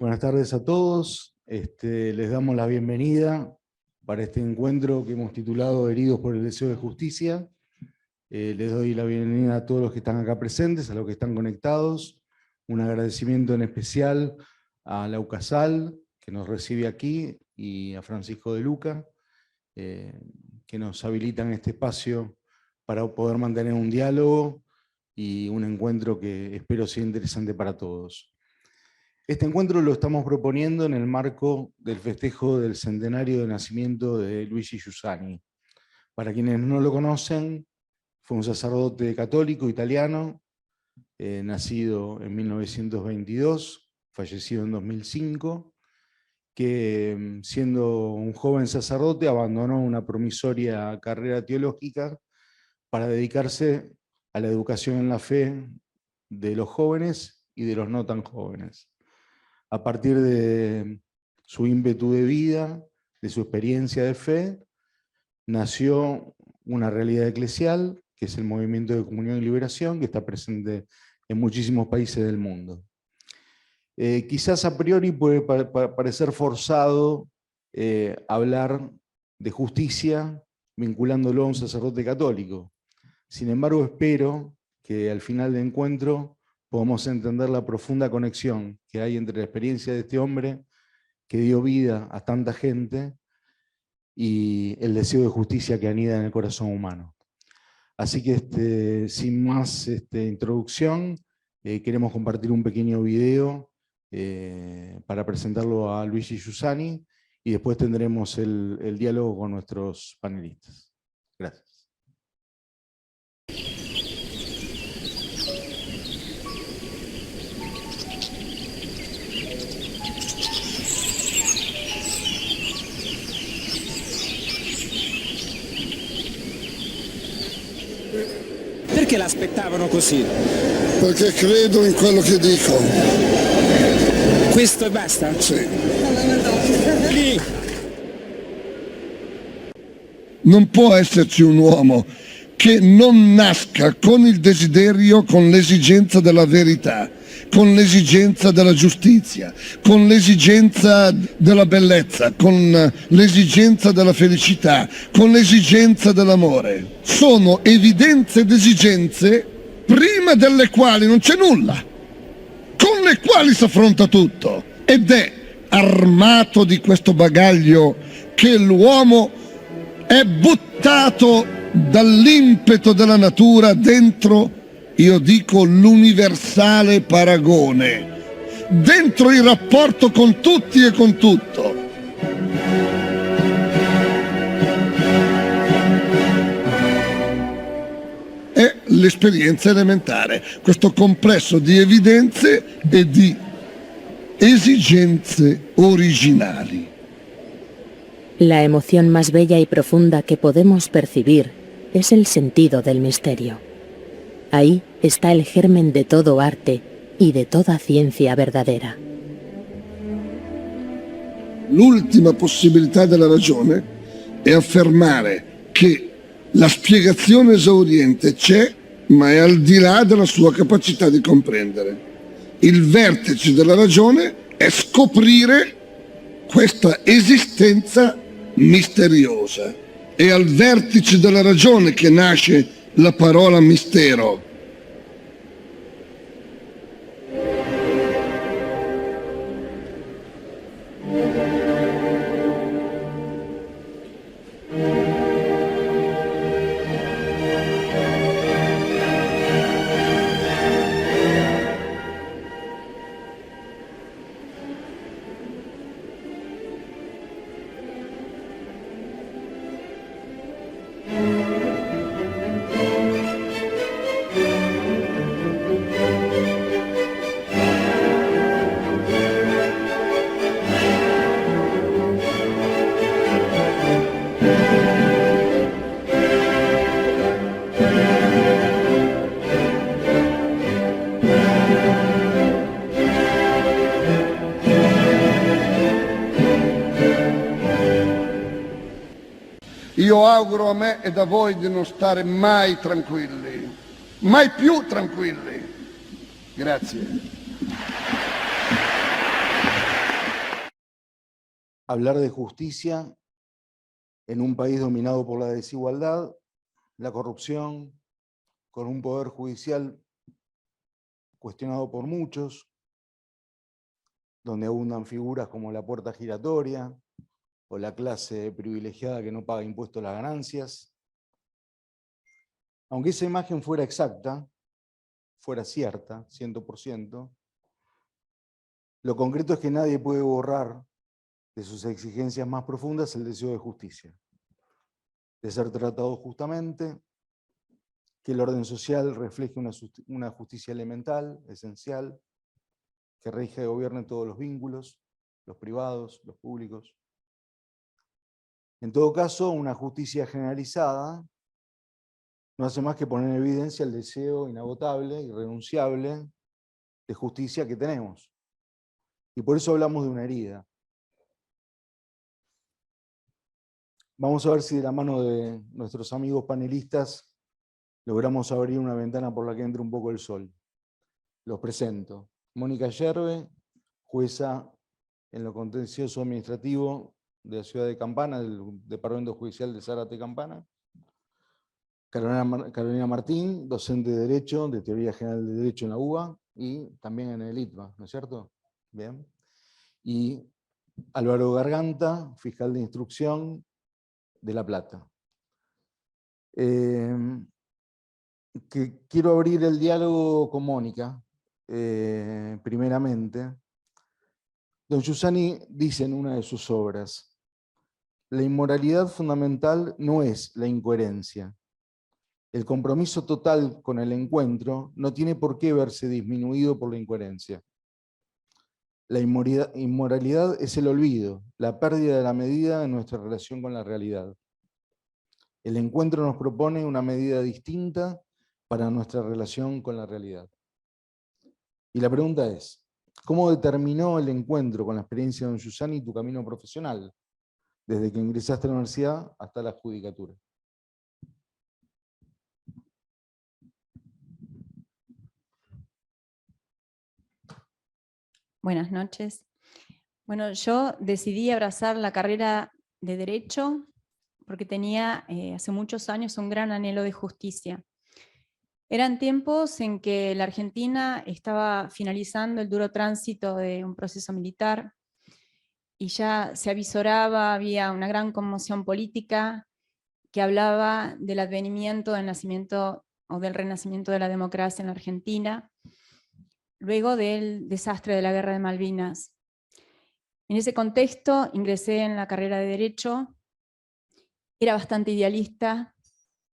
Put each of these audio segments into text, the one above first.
Buenas tardes a todos. Les damos la bienvenida para este encuentro que hemos titulado Heridos por el deseo de justicia. Les doy la bienvenida a todos los que están acá presentes, a los que están conectados. Un agradecimiento en especial a la UCASAL, que nos recibe aquí, y a Francisco de Luca, que nos habilitan este espacio para poder mantener un diálogo y un encuentro que espero sea interesante para todos. Este encuentro lo estamos proponiendo en el marco del festejo del centenario de nacimiento de Luigi Giussani. Para quienes no lo conocen, fue un sacerdote católico italiano, nacido en 1922, fallecido en 2005, que siendo un joven sacerdote abandonó una promisoria carrera teológica para dedicarse a la educación en la fe de los jóvenes y de los no tan jóvenes. A partir de su ímpetu de vida, de su experiencia de fe, nació una realidad eclesial, que es el movimiento de comunión y liberación, que está presente en muchísimos países del mundo. Quizás a priori puede parecer forzado hablar de justicia vinculándolo a un sacerdote católico. Sin embargo, espero que al final del encuentro podamos entender la profunda conexión que hay entre la experiencia de este hombre que dio vida a tanta gente y el deseo de justicia que anida en el corazón humano. Así que sin más introducción, queremos compartir un pequeño video para presentarlo a Luigi Giussani y después tendremos el diálogo con nuestros panelistas. Gracias. Perché l'aspettavano così? Perché credo in quello che dico. Questo e basta? Sì. Lì. Non può esserci un uomo che non nasca con il desiderio, con l'esigenza della verità, con l'esigenza della giustizia, con l'esigenza della bellezza, con l'esigenza della felicità, con l'esigenza dell'amore. Sono evidenze ed esigenze prima delle quali non c'è nulla, con le quali si affronta tutto, ed è armato di questo bagaglio che l'uomo è buttato dall'impeto della natura dentro, io dico, l'universale paragone, dentro il rapporto con tutti e con tutto. È l'esperienza elementare, questo complesso di evidenze e di esigenze originali. La emoción más bella y profunda que podemos percibir es el sentido del misterio. Ahí está el germen de todo arte y de toda ciencia verdadera. L'ultima possibilità della ragione è affermare che la spiegazione esauriente c'è, ma è al di là della sua capacità di comprendere. Il vertice della ragione è scoprire questa esistenza misteriosa. È al vertice della ragione che nasce la parola mistero. Io auguro a me ed a voi di non stare mai tranquilli, mai più tranquilli. Grazie. hablar de justicia en un país dominado por la desigualdad, la corrupción, con un poder judicial cuestionado por muchos, donde abundan figuras como la puerta giratoria o la clase privilegiada que no paga impuestos a las ganancias. Aunque esa imagen fuera exacta, fuera cierta, 100%, lo concreto es que nadie puede borrar de sus exigencias más profundas el deseo de justicia, de ser tratado justamente, que el orden social refleje una justicia elemental, esencial, que rija y gobierne todos los vínculos, los privados, los públicos. En todo caso, una justicia generalizada no hace más que poner en evidencia el deseo inagotable, irrenunciable de justicia que tenemos. Y por eso hablamos de una herida. Vamos a ver si de la mano de nuestros amigos panelistas logramos abrir una ventana por la que entre un poco el sol. Los presento. Mónica Yerbe, jueza en lo contencioso administrativo de la ciudad de Campana, del Departamento Judicial de Zárate Campana. Carolina Martín, docente de Derecho, de Teoría General de Derecho en la UBA y también en el ITBA, ¿no es cierto? Bien. Y Álvaro Garganta, fiscal de instrucción de La Plata. Quiero abrir el diálogo con Mónica, primeramente. Don Giussani dice en una de sus obras: la inmoralidad fundamental no es la incoherencia. El compromiso total con el encuentro no tiene por qué verse disminuido por la incoherencia. La inmoralidad es el olvido, la pérdida de la medida en nuestra relación con la realidad. El encuentro nos propone una medida distinta para nuestra relación con la realidad. Y la pregunta es, ¿cómo determinó el encuentro con la experiencia de don Giussani tu camino profesional, desde que ingresaste a la universidad hasta la judicatura? Buenas noches. Bueno, yo decidí abrazar la carrera de Derecho porque tenía hace muchos años un gran anhelo de justicia. Eran tiempos en que la Argentina estaba finalizando el duro tránsito de un proceso militar y ya se avisoraba, había una gran conmoción política que hablaba del advenimiento, del nacimiento o del renacimiento de la democracia en la Argentina, luego del desastre de la Guerra de Malvinas. En ese contexto ingresé en la carrera de Derecho, era bastante idealista,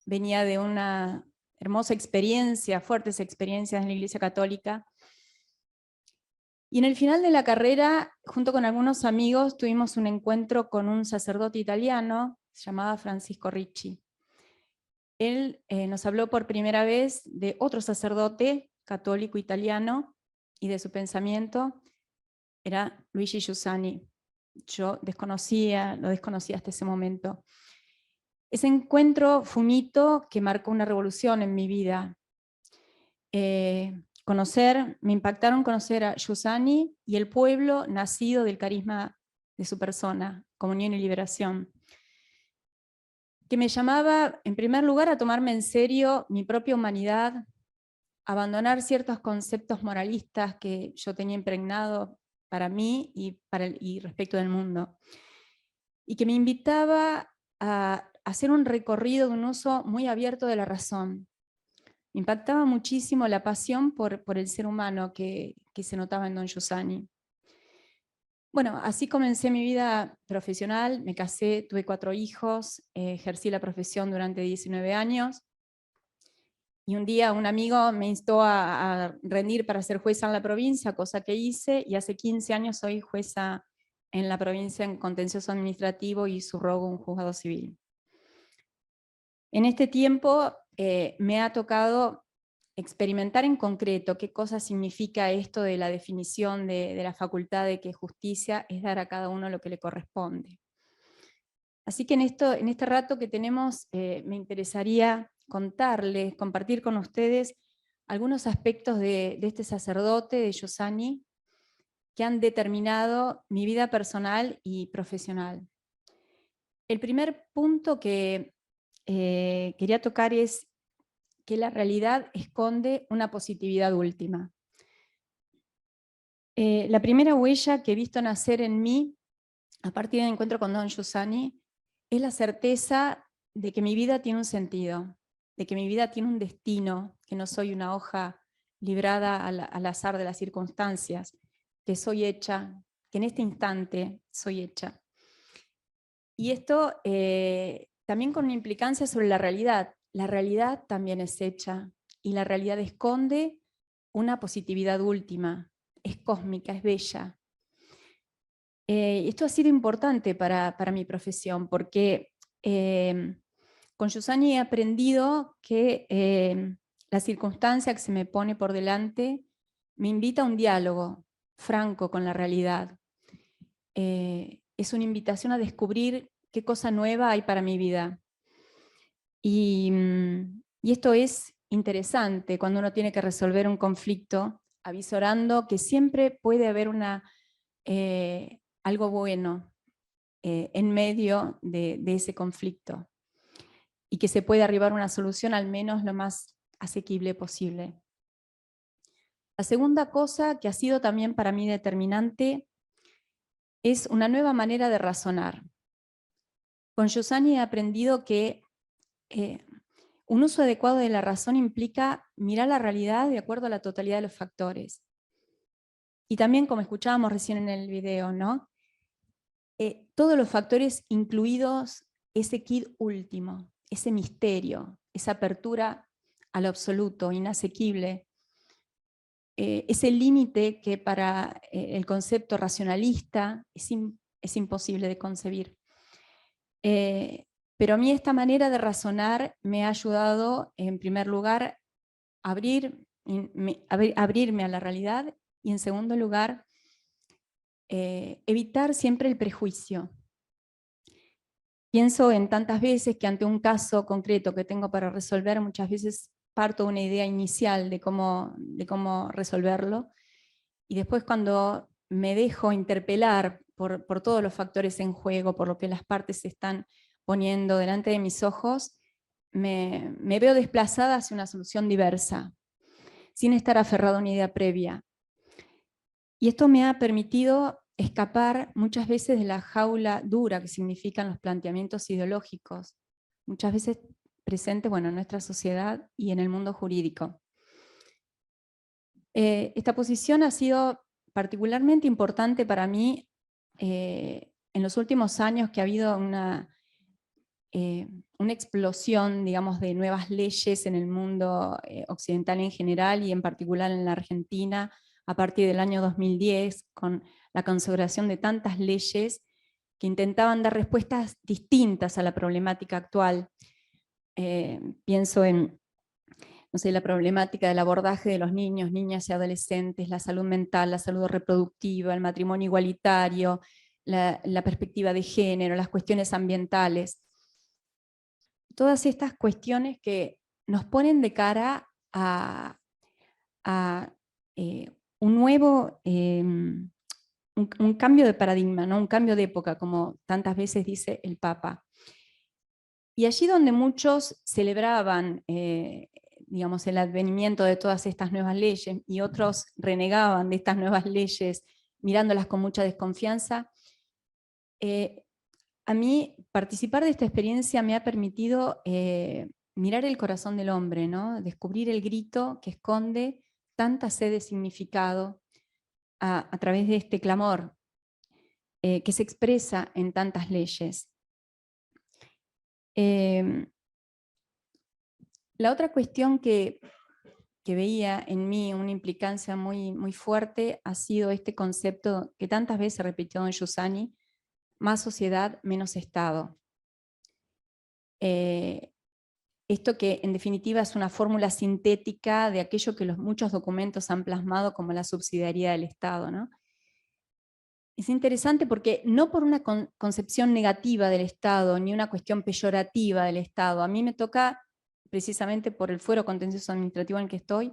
venía de una hermosa experiencia, fuertes experiencias en la Iglesia Católica, y en el final de la carrera, junto con algunos amigos, tuvimos un encuentro con un sacerdote italiano, se llamaba Francisco Ricci. Él nos habló por primera vez de otro sacerdote católico italiano y de su pensamiento, era Luigi Giussani. Yo lo desconocía hasta ese momento. Ese encuentro fue un hito que marcó una revolución en mi vida. Me impactaron conocer a Giussani y el pueblo nacido del carisma de su persona, Comunión y Liberación, que me llamaba, en primer lugar, a tomarme en serio mi propia humanidad, abandonar ciertos conceptos moralistas que yo tenía impregnado para mí y respecto del mundo, y que me invitaba a hacer un recorrido de un uso muy abierto de la razón. Me impactaba muchísimo la pasión por el ser humano que se notaba en don Giussani. Bueno, así comencé mi vida profesional, me casé, tuve 4 hijos, ejercí la profesión durante 19 años, y un día un amigo me instó a rendir para ser jueza en la provincia, cosa que hice, y hace 15 años soy jueza en la provincia en contencioso administrativo y subrogo un juzgado civil. En este tiempo me ha tocado experimentar en concreto qué cosa significa esto de la definición de la facultad de que justicia es dar a cada uno lo que le corresponde. Así que en este rato que tenemos me interesaría contarles, compartir con ustedes algunos aspectos de este sacerdote, de Giussani, que han determinado mi vida personal y profesional. El primer punto que quería tocar es que la realidad esconde una positividad última. La primera huella que he visto nacer en mí, a partir del encuentro con Don Giussani, es la certeza de que mi vida tiene un sentido, de que mi vida tiene un destino, que no soy una hoja librada al azar de las circunstancias, que soy hecha, que en este instante soy hecha. Y esto también con una implicancia sobre la realidad. La realidad también es hecha, y la realidad esconde una positividad última, es cósmica, es bella. Esto ha sido importante para mi profesión, porque con Giussani he aprendido que la circunstancia que se me pone por delante me invita a un diálogo franco con la realidad. Es una invitación a descubrir qué cosa nueva hay para mi vida. Y esto es interesante cuando uno tiene que resolver un conflicto, avisorando que siempre puede haber algo bueno en medio de ese conflicto, y que se puede arribar a una solución al menos lo más asequible posible. La segunda cosa que ha sido también para mí determinante es una nueva manera de razonar. Con Giussani he aprendido que un uso adecuado de la razón implica mirar la realidad de acuerdo a la totalidad de los factores. Y también, como escuchábamos recién en el video, ¿no? Todos los factores incluidos ese quid último, ese misterio, esa apertura a lo absoluto, inasequible, ese límite que para el concepto racionalista es imposible de concebir. Pero a mí esta manera de razonar me ha ayudado, en primer lugar, a abrirme a la realidad, y en segundo lugar, evitar siempre el prejuicio. Pienso en tantas veces que ante un caso concreto que tengo para resolver, muchas veces parto de una idea inicial de cómo resolverlo, y después cuando me dejo interpelar por todos los factores en juego, por lo que las partes se están poniendo delante de mis ojos, me veo desplazada hacia una solución diversa, sin estar aferrado a una idea previa. Y esto me ha permitido escapar muchas veces de la jaula dura que significan los planteamientos ideológicos, muchas veces presentes, bueno, en nuestra sociedad y en el mundo jurídico. Esta posición ha sido particularmente importante para mí en los últimos años, que ha habido una explosión, digamos, de nuevas leyes en el mundo occidental en general, y en particular en la Argentina, a partir del año 2010, con la consagración de tantas leyes que intentaban dar respuestas distintas a la problemática actual. Pienso en, no sé, la problemática del abordaje de los niños, niñas y adolescentes, la salud mental, la salud reproductiva, el matrimonio igualitario, la perspectiva de género, las cuestiones ambientales. Todas estas cuestiones que nos ponen de cara a un nuevo, un cambio de paradigma, ¿no? Un cambio de época, como tantas veces dice el Papa. Y allí donde muchos celebraban digamos, el advenimiento de todas estas nuevas leyes, y otros renegaban de estas nuevas leyes, mirándolas con mucha desconfianza, a mí participar de esta experiencia me ha permitido mirar el corazón del hombre, ¿no? Descubrir el grito que esconde tanta sed de significado a través de este clamor que se expresa en tantas leyes. La otra cuestión que veía en mí una implicancia muy, muy fuerte ha sido este concepto que tantas veces repitió don Giussani: más sociedad, menos Estado. Esto que en definitiva es una fórmula sintética de aquello que muchos documentos han plasmado como la subsidiariedad del Estado, ¿no? Es interesante porque no por una concepción negativa del Estado, ni una cuestión peyorativa del Estado. A mí me toca, precisamente por el fuero contencioso administrativo en el que estoy,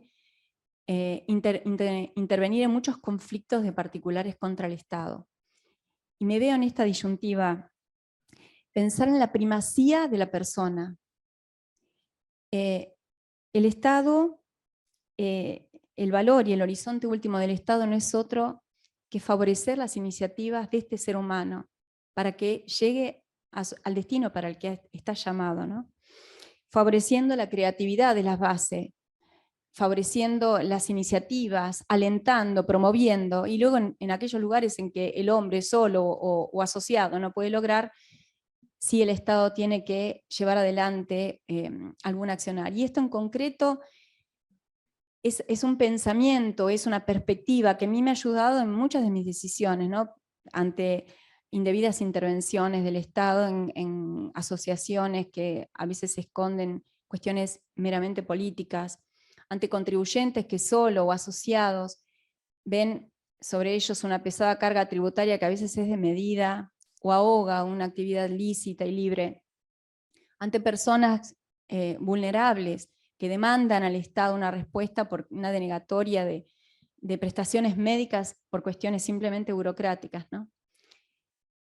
intervenir en muchos conflictos de particulares contra el Estado. Y me veo en esta disyuntiva, pensar en la primacía de la persona. El Estado, el valor y el horizonte último del Estado no es otro que favorecer las iniciativas de este ser humano para que llegue al destino para el que está llamado, ¿no? Favoreciendo la creatividad de las bases, favoreciendo las iniciativas, alentando, promoviendo, y luego en aquellos lugares en que el hombre solo o asociado no puede lograr, sí el Estado tiene que llevar adelante algún accionar. Y esto en concreto es un pensamiento, es una perspectiva que a mí me ha ayudado en muchas de mis decisiones, ¿no? Ante indebidas intervenciones del Estado en asociaciones que a veces esconden cuestiones meramente políticas, ante contribuyentes que solo o asociados ven sobre ellos una pesada carga tributaria que a veces es desmedida o ahoga una actividad lícita y libre, ante personas vulnerables que demandan al Estado una respuesta por una denegatoria de prestaciones médicas por cuestiones simplemente burocráticas, ¿no?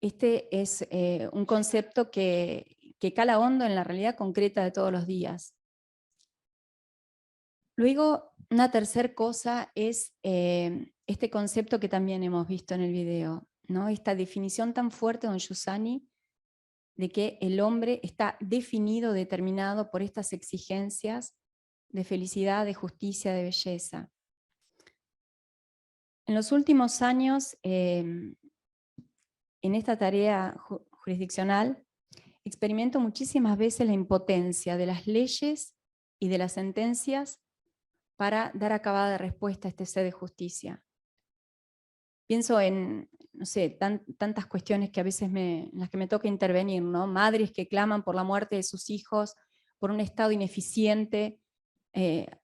Este es un concepto que cala hondo en la realidad concreta de todos los días. Luego, una tercera cosa es este concepto que también hemos visto en el video, ¿no? Esta definición tan fuerte de don Giussani de que el hombre está definido, determinado por estas exigencias de felicidad, de justicia, de belleza. En los últimos años, en esta tarea jurisdiccional, experimento muchísimas veces la impotencia de las leyes y de las sentencias para dar acabada respuesta a este sed de justicia. Pienso en, no sé, tantas cuestiones que a veces en las que me toca intervenir, ¿no? Madres que claman por la muerte de sus hijos, por un Estado ineficiente,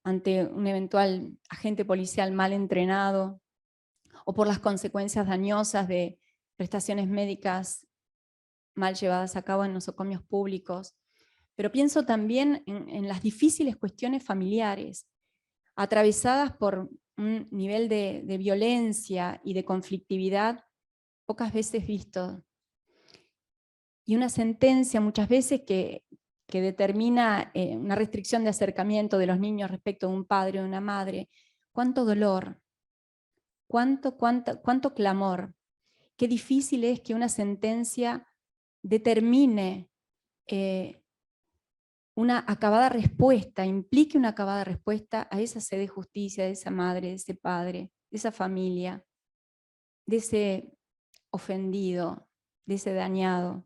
ante un eventual agente policial mal entrenado, o por las consecuencias dañosas de prestaciones médicas mal llevadas a cabo en nosocomios públicos. Pero pienso también en las difíciles cuestiones familiares, atravesadas por un nivel de violencia y de conflictividad pocas veces visto. Y una sentencia muchas veces que determina una restricción de acercamiento de los niños respecto de un padre o una madre. Cuánto dolor, cuánto clamor. Qué difícil es que una sentencia determine una acabada respuesta, implique una acabada respuesta a esa sed de justicia, de esa madre, de ese padre, de esa familia, de ese ofendido, de ese dañado.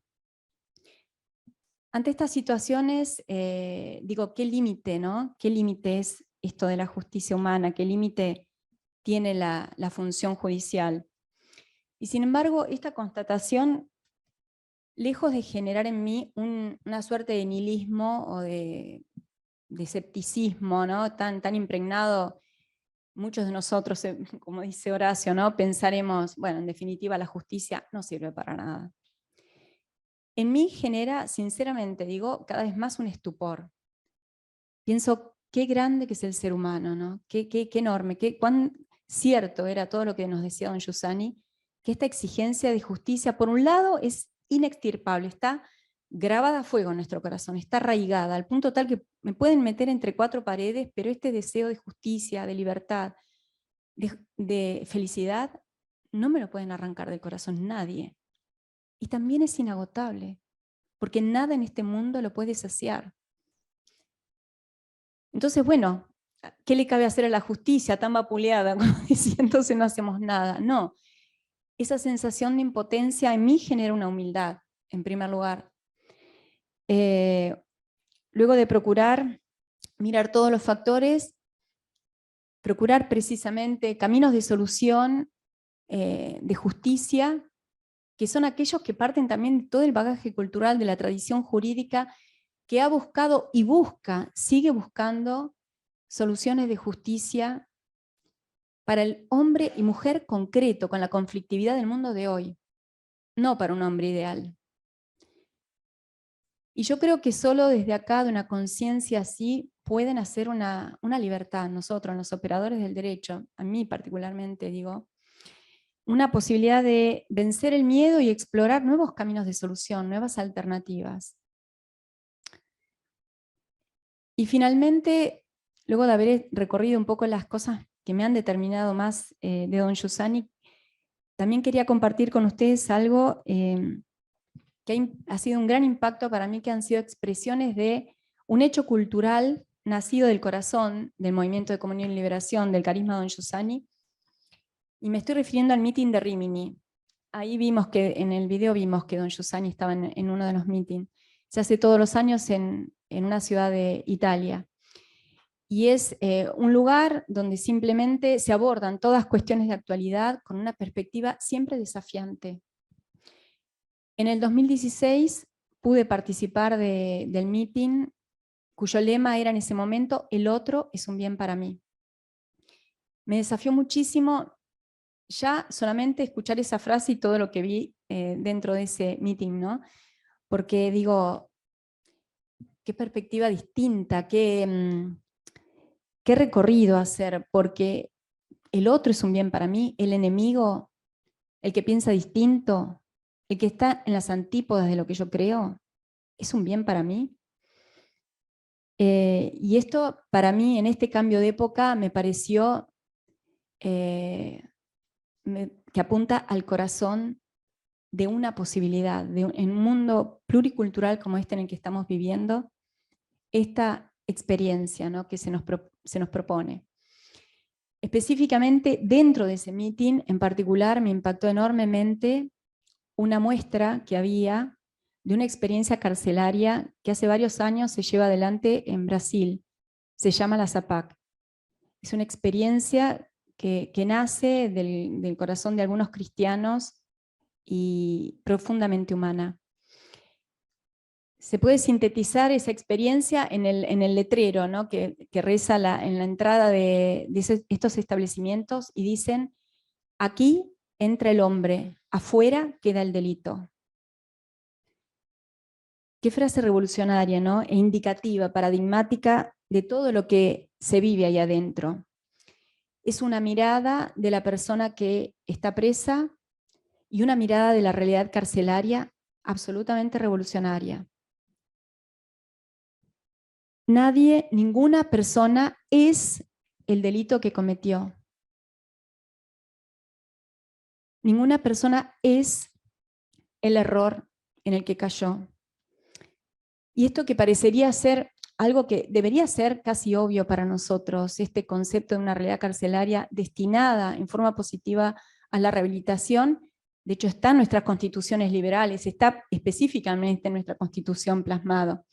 Ante estas situaciones, digo, ¿qué límite, no? ¿Qué límite es esto de la justicia humana? ¿Qué límite tiene la función judicial? Y sin embargo, esta constatación, lejos de generar en mí una suerte de nihilismo o de escepticismo, ¿no? tan impregnado, muchos de nosotros, como dice Horacio, ¿no? Pensaremos, bueno, en definitiva la justicia no sirve para nada. En mí genera, sinceramente digo, cada vez más un estupor. Pienso, qué grande que es el ser humano, ¿no? Qué enorme, cuán cierto era todo lo que nos decía don Giussani, que esta exigencia de justicia, por un lado, es inextirpable, está grabada a fuego en nuestro corazón, está arraigada, al punto tal que me pueden meter entre cuatro paredes, pero este deseo de justicia, de libertad, de felicidad, no me lo pueden arrancar del corazón nadie. Y también es inagotable, porque nada en este mundo lo puede saciar. Entonces, bueno, ¿qué le cabe hacer a la justicia tan vapuleada? Como decía, entonces no hacemos nada. No, esa sensación de impotencia en mí genera una humildad, en primer lugar. Luego de procurar mirar todos los factores, procurar precisamente caminos de solución, de justicia, que son aquellos que parten también de todo el bagaje cultural de la tradición jurídica que ha buscado y sigue buscando soluciones de justicia para el hombre y mujer concreto, con la conflictividad del mundo de hoy, no para un hombre ideal. Y yo creo que solo desde acá, de una conciencia así, pueden hacer una libertad, nosotros, los operadores del derecho, a mí particularmente digo, una posibilidad de vencer el miedo y explorar nuevos caminos de solución, nuevas alternativas. Y finalmente, luego de haber recorrido un poco las cosas que me han determinado más de don Giussani, también quería compartir con ustedes algo que ha sido un gran impacto para mí, que han sido expresiones de un hecho cultural nacido del corazón del movimiento de comunión y liberación, del carisma de don Giussani, y me estoy refiriendo al meeting de Rimini. Ahí vimos que, en el video vimos que don Giussani estaba en uno de los meetings. Se hace todos los años en una ciudad de Italia. Y es un lugar donde simplemente se abordan todas cuestiones de actualidad con una perspectiva siempre desafiante. En el 2016 pude participar del meeting, cuyo lema era en ese momento: el otro es un bien para mí. Me desafió muchísimo ya solamente escuchar esa frase y todo lo que vi dentro de ese meeting, ¿no? Porque digo, qué perspectiva distinta, qué recorrido hacer, porque el otro es un bien para mí, el enemigo, el que piensa distinto, el que está en las antípodas de lo que yo creo, es un bien para mí. Y esto para mí, en este cambio de época, me pareció que apunta al corazón de una posibilidad, en un mundo pluricultural como este en el que estamos viviendo, esta experiencia, ¿no?, que se nos propone. Específicamente, dentro de ese meeting, en particular, me impactó enormemente una muestra que había de una experiencia carcelaria que hace varios años se lleva adelante en Brasil. Se llama la ZAPAC. Es una experiencia que nace del corazón de algunos cristianos y profundamente humana. Se puede sintetizar esa experiencia en el letrero, ¿no?, que reza en la entrada de estos establecimientos, y dicen: aquí entra el hombre, afuera queda el delito. Qué frase revolucionaria, ¿no?, e indicativa, paradigmática de todo lo que se vive ahí adentro. Es una mirada de la persona que está presa y una mirada de la realidad carcelaria absolutamente revolucionaria. Nadie, ninguna persona es el delito que cometió. Ninguna persona es el error en el que cayó. Y esto, que parecería ser algo que debería ser casi obvio para nosotros, este concepto de una realidad carcelaria destinada en forma positiva a la rehabilitación, de hecho está en nuestras constituciones liberales, está específicamente en nuestra constitución plasmado.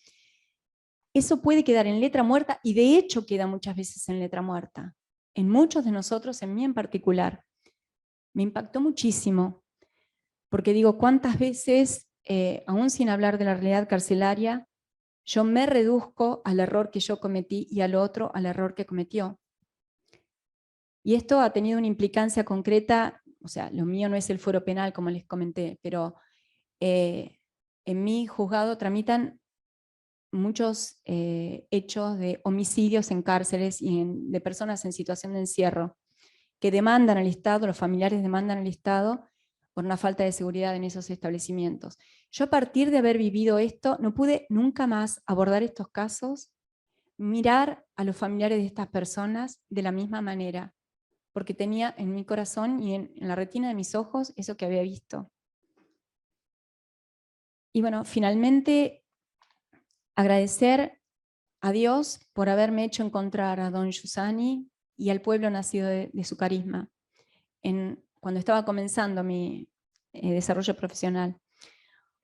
Eso puede quedar en letra muerta, y de hecho queda muchas veces en letra muerta. En muchos de nosotros, en mí en particular. Me impactó muchísimo, porque digo, cuántas veces, aún sin hablar de la realidad carcelaria, yo me reduzco al error que yo cometí y al otro al error que cometió. Y esto ha tenido una implicancia concreta, o sea, lo mío no es el fuero penal, como les comenté, pero en mi juzgado tramitan muchos hechos de homicidios en cárceles y de personas en situación de encierro, que demandan al Estado, los familiares demandan al Estado por una falta de seguridad en esos establecimientos. Yo, a partir de haber vivido esto, no pude nunca más abordar estos casos, mirar a los familiares de estas personas de la misma manera, porque tenía en mi corazón y en la retina de mis ojos eso que había visto. Y bueno, finalmente, agradecer a Dios por haberme hecho encontrar a don Giussani y al pueblo nacido de su carisma, cuando estaba comenzando mi desarrollo profesional.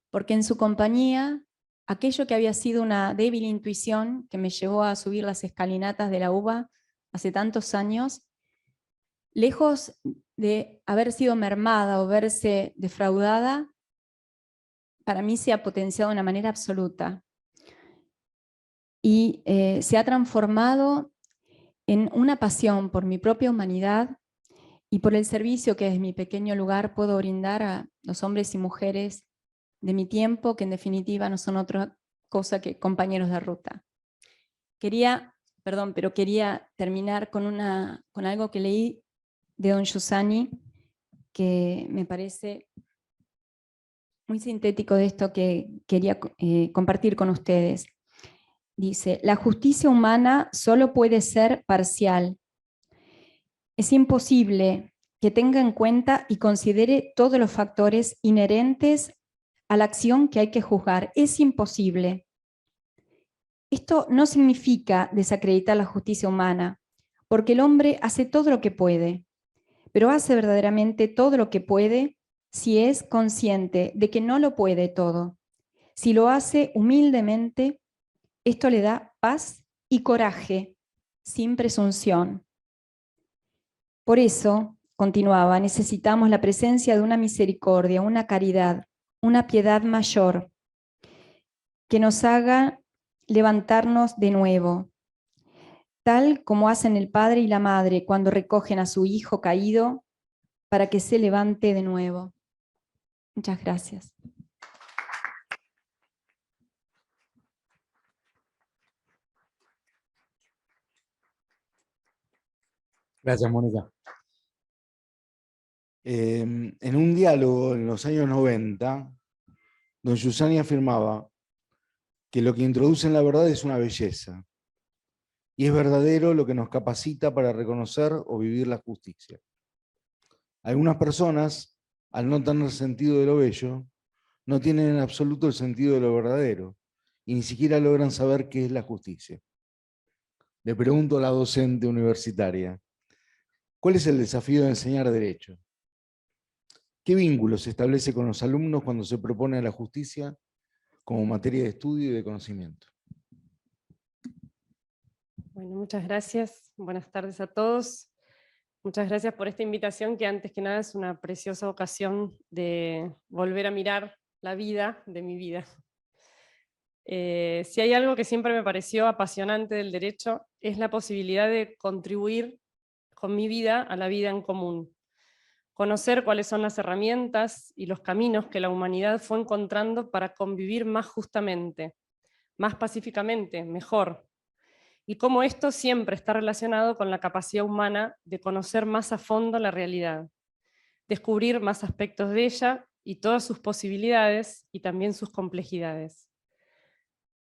Porque en su compañía, aquello que había sido una débil intuición que me llevó a subir las escalinatas de la UBA hace tantos años, lejos de haber sido mermada o verse defraudada, para mí se ha potenciado de una manera absoluta. Y se ha transformado en una pasión por mi propia humanidad y por el servicio que desde mi pequeño lugar puedo brindar a los hombres y mujeres de mi tiempo, que en definitiva no son cosa que compañeros de ruta. Quería terminar con algo que leí de don Giussani, que me parece muy sintético de esto que quería compartir con ustedes. Dice: la justicia humana solo puede ser parcial. Es imposible que tenga en cuenta y considere todos los factores inherentes a la acción que hay que juzgar. Es imposible. Esto no significa desacreditar la justicia humana, porque el hombre hace todo lo que puede, pero hace verdaderamente todo lo que puede si es consciente de que no lo puede todo. Si lo hace humildemente, esto le da paz y coraje, sin presunción. Por eso, continuaba, necesitamos la presencia de una misericordia, una caridad, una piedad mayor, que nos haga levantarnos de nuevo, tal como hacen el padre y la madre cuando recogen a su hijo caído para que se levante de nuevo. Muchas gracias. Gracias, Mónica. En un diálogo en los años 90, don Giussani afirmaba que lo que introduce en la verdad es una belleza, y es verdadero lo que nos capacita para reconocer o vivir la justicia. Algunas personas, al no tener sentido de lo bello, no tienen en absoluto el sentido de lo verdadero, y ni siquiera logran saber qué es la justicia. Le pregunto a la docente universitaria: ¿cuál es el desafío de enseñar derecho? ¿Qué vínculo se establece con los alumnos cuando se propone la justicia como materia de estudio y de conocimiento? Bueno, muchas gracias. Buenas tardes a todos. Muchas gracias por esta invitación, que antes que nada es una preciosa ocasión de volver a mirar la vida de mi vida. Si hay algo que siempre me pareció apasionante del derecho, es la posibilidad de contribuir con mi vida a la vida en común. Conocer cuáles son las herramientas y los caminos que la humanidad fue encontrando para convivir más justamente, más pacíficamente, mejor. Y cómo esto siempre está relacionado con la capacidad humana de conocer más a fondo la realidad, descubrir más aspectos de ella y todas sus posibilidades y también sus complejidades.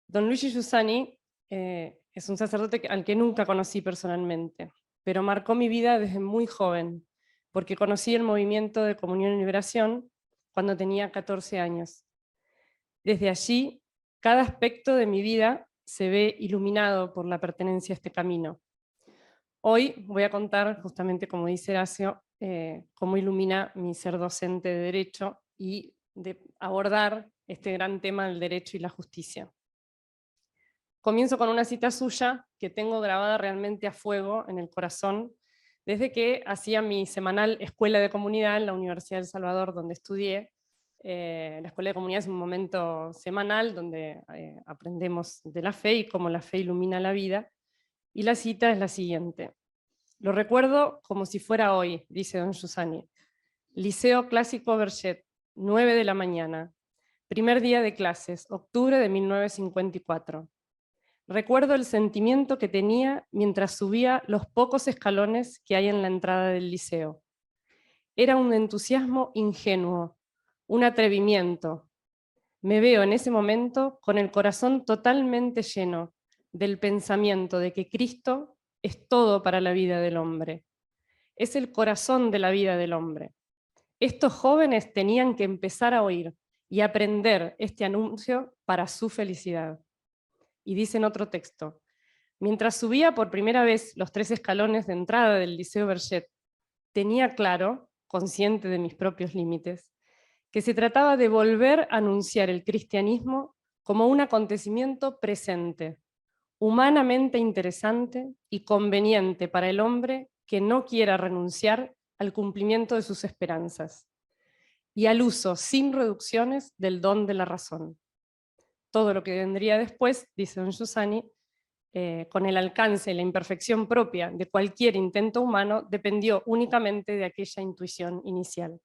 Don Luigi Giussani es un sacerdote al que nunca conocí personalmente, pero marcó mi vida desde muy joven, porque conocí el movimiento de Comunión y Liberación cuando tenía 14 años. Desde allí, cada aspecto de mi vida se ve iluminado por la pertenencia a este camino. Hoy voy a contar, justamente como dice Horacio, cómo ilumina mi ser docente de Derecho y de abordar este gran tema del derecho y la justicia. Comienzo con una cita suya que tengo grabada realmente a fuego en el corazón, desde que hacía mi semanal Escuela de Comunidad en la Universidad de El Salvador, donde estudié. La Escuela de Comunidad es un momento semanal donde aprendemos de la fe y cómo la fe ilumina la vida. Y la cita es la siguiente: lo recuerdo como si fuera hoy, dice don Giussani. Liceo Clásico Berchet, 9 de la mañana, primer día de clases, octubre de 1954. Recuerdo el sentimiento que tenía mientras subía los pocos escalones que hay en la entrada del liceo. Era un entusiasmo ingenuo, un atrevimiento. Me veo en ese momento con el corazón totalmente lleno del pensamiento de que Cristo es todo para la vida del hombre. Es el corazón de la vida del hombre. Estos jóvenes tenían que empezar a oír y aprender este anuncio para su felicidad. Y dice en otro texto: mientras subía por primera vez los 3 escalones de entrada del Liceo Berchet, tenía claro, consciente de mis propios límites, que se trataba de volver a anunciar el cristianismo como un acontecimiento presente, humanamente interesante y conveniente para el hombre que no quiera renunciar al cumplimiento de sus esperanzas, y al uso sin reducciones del don de la razón. Todo lo que vendría después, dice don Giussani, con el alcance y la imperfección propia de cualquier intento humano, dependió únicamente de aquella intuición inicial.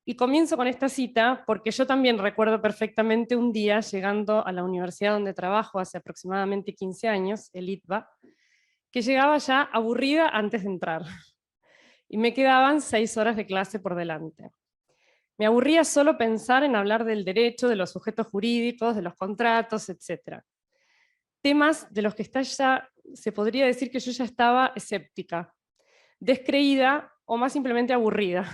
Y comienzo con esta cita porque yo también recuerdo perfectamente un día llegando a la universidad donde trabajo hace aproximadamente 15 años, el ITBA, que llegaba ya aburrida antes de entrar. Y me quedaban 6 horas de clase por delante. Me aburría solo pensar en hablar del derecho, de los sujetos jurídicos, de los contratos, etc. Temas de los que se podría decir que yo ya estaba escéptica, descreída o más simplemente aburrida.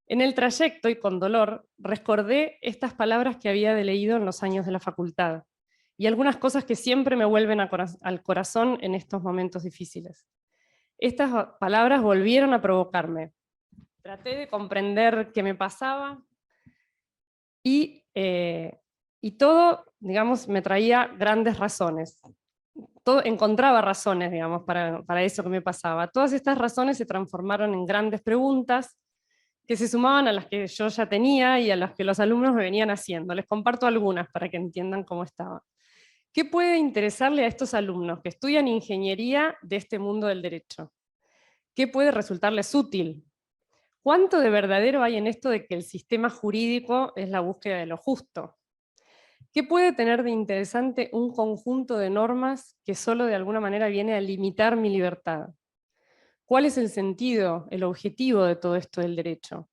En el trayecto y con dolor recordé estas palabras que había leído en los años de la facultad y algunas cosas que siempre me vuelven al corazón en estos momentos difíciles. Estas palabras volvieron a provocarme. Traté de comprender qué me pasaba y todo, digamos, me traía grandes razones. Encontraba razones, digamos, para eso que me pasaba. Todas estas razones se transformaron en grandes preguntas que se sumaban a las que yo ya tenía y a las que los alumnos me venían haciendo. Les comparto algunas para que entiendan cómo estaba. ¿Qué puede interesarle a estos alumnos que estudian ingeniería de este mundo del derecho? ¿Qué puede resultarles útil? ¿Cuánto de verdadero hay en esto de que el sistema jurídico es la búsqueda de lo justo? ¿Qué puede tener de interesante un conjunto de normas que solo de alguna manera viene a limitar mi libertad? ¿Cuál es el sentido, el objetivo de todo esto del derecho?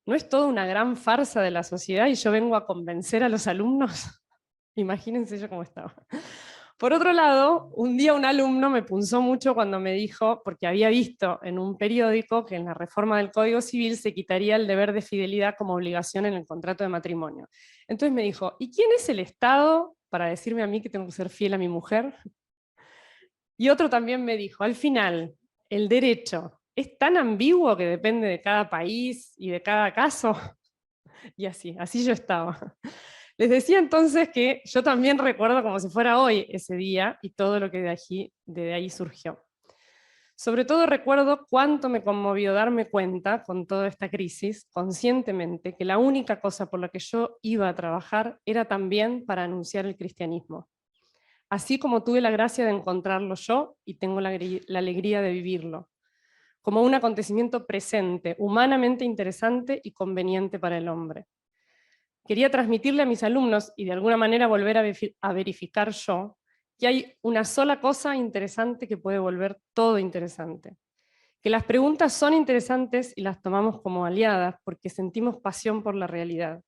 ¿No es todo una gran farsa de la sociedad y yo vengo a convencer a los alumnos? Imagínense yo cómo estaba. Por otro lado, un día un alumno me punzó mucho cuando me dijo, porque había visto en un periódico que en la reforma del Código Civil se quitaría el deber de fidelidad como obligación en el contrato de matrimonio. Entonces me dijo, ¿y quién es el Estado para decirme a mí que tengo que ser fiel a mi mujer? Y otro también me dijo, al final, el derecho es tan ambiguo que depende de cada país y de cada caso. Y así yo estaba. Les decía entonces que yo también recuerdo como si fuera hoy ese día y todo lo que de ahí surgió. Sobre todo recuerdo cuánto me conmovió darme cuenta con toda esta crisis, conscientemente, que la única cosa por la que yo iba a trabajar era también para anunciar el cristianismo. Así como tuve la gracia de encontrarlo yo y tengo la alegría de vivirlo, como un acontecimiento presente, humanamente interesante y conveniente para el hombre. Quería transmitirle a mis alumnos y de alguna manera volver a verificar yo que hay una sola cosa interesante que puede volver todo interesante. Que las preguntas son interesantes y las tomamos como aliadas porque sentimos pasión por la realidad,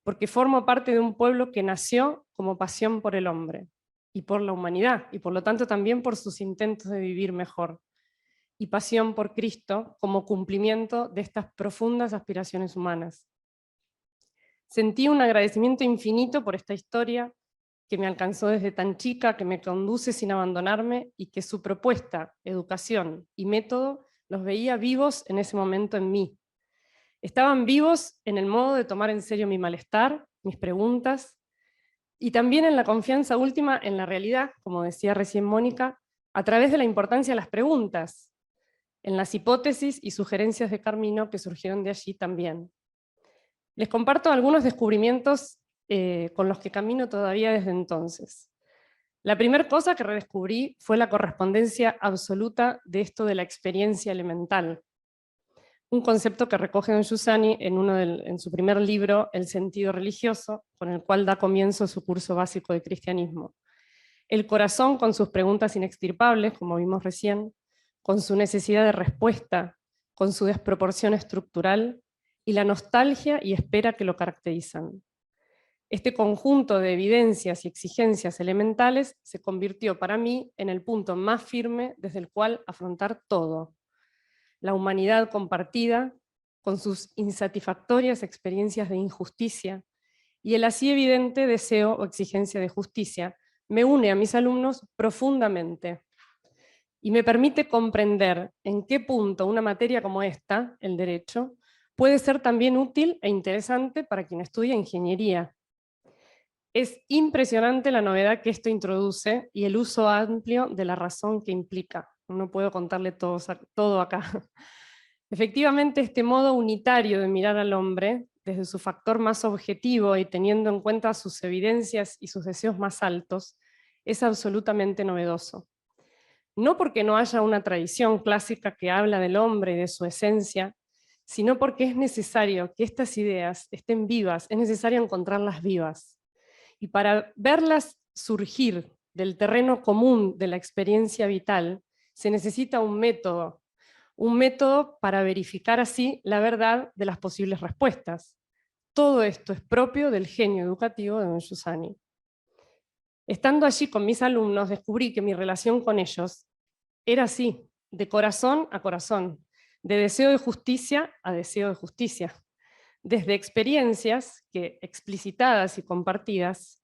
porque formo parte de un pueblo que nació como pasión por el hombre y por la humanidad, y por lo tanto también por sus intentos de vivir mejor, y pasión por Cristo como cumplimiento de estas profundas aspiraciones humanas. Sentí un agradecimiento infinito por esta historia que me alcanzó desde tan chica, que me conduce sin abandonarme y que su propuesta, educación y método los veía vivos en ese momento en mí. Estaban vivos en el modo de tomar en serio mi malestar, mis preguntas, y también en la confianza última en la realidad, como decía recién Mónica, a través de la importancia de las preguntas, en las hipótesis y sugerencias de camino que surgieron de allí también. Les comparto algunos descubrimientos con los que camino todavía desde entonces. La primera cosa que redescubrí fue la correspondencia absoluta de esto de la experiencia elemental, un concepto que recoge don Giussani en su primer libro, El sentido religioso, con el cual da comienzo a su curso básico de cristianismo. El corazón con sus preguntas inextirpables, como vimos recién, con su necesidad de respuesta, con su desproporción estructural, y la nostalgia y espera que lo caracterizan. Este conjunto de evidencias y exigencias elementales se convirtió para mí en el punto más firme desde el cual afrontar todo. La humanidad compartida, con sus insatisfactorias experiencias de injusticia, y el así evidente deseo o exigencia de justicia, me une a mis alumnos profundamente y me permite comprender en qué punto una materia como esta, el derecho, puede ser también útil e interesante para quien estudia ingeniería. Es impresionante la novedad que esto introduce y el uso amplio de la razón que implica. No puedo contarle todo acá. Efectivamente, este modo unitario de mirar al hombre, desde su factor más objetivo y teniendo en cuenta sus evidencias y sus deseos más altos, es absolutamente novedoso. No porque no haya una tradición clásica que habla del hombre y de su esencia, sino porque es necesario que estas ideas estén vivas, es necesario encontrarlas vivas. Y para verlas surgir del terreno común de la experiencia vital, se necesita un método para verificar así la verdad de las posibles respuestas. Todo esto es propio del genio educativo de don Giussani. Estando allí con mis alumnos, descubrí que mi relación con ellos era así, de corazón a corazón, de deseo de justicia a deseo de justicia, desde experiencias que, explicitadas y compartidas,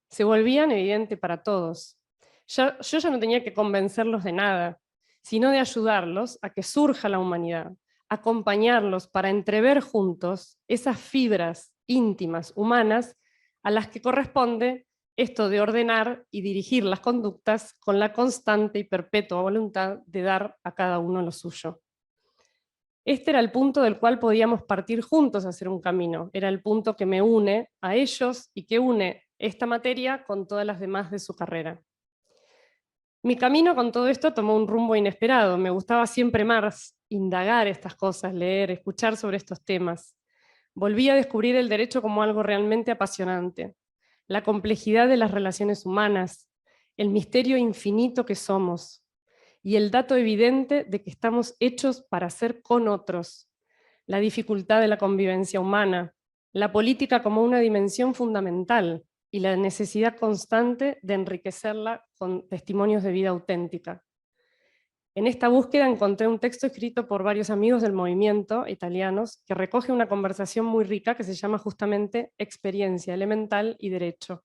se volvían evidentes para todos. Yo ya no tenía que convencerlos de nada, sino de ayudarlos a que surja la humanidad, acompañarlos para entrever juntos esas fibras íntimas, humanas, a las que corresponde esto de ordenar y dirigir las conductas con la constante y perpetua voluntad de dar a cada uno lo suyo. Este era el punto del cual podíamos partir juntos a hacer un camino, era el punto que me une a ellos y que une esta materia con todas las demás de su carrera. Mi camino con todo esto tomó un rumbo inesperado, me gustaba siempre más indagar estas cosas, leer, escuchar sobre estos temas. Volví a descubrir el derecho como algo realmente apasionante, la complejidad de las relaciones humanas, el misterio infinito que somos, y el dato evidente de que estamos hechos para ser con otros, la dificultad de la convivencia humana, la política como una dimensión fundamental y la necesidad constante de enriquecerla con testimonios de vida auténtica. En esta búsqueda encontré un texto escrito por varios amigos del movimiento italianos que recoge una conversación muy rica que se llama justamente Experiencia Elemental y Derecho.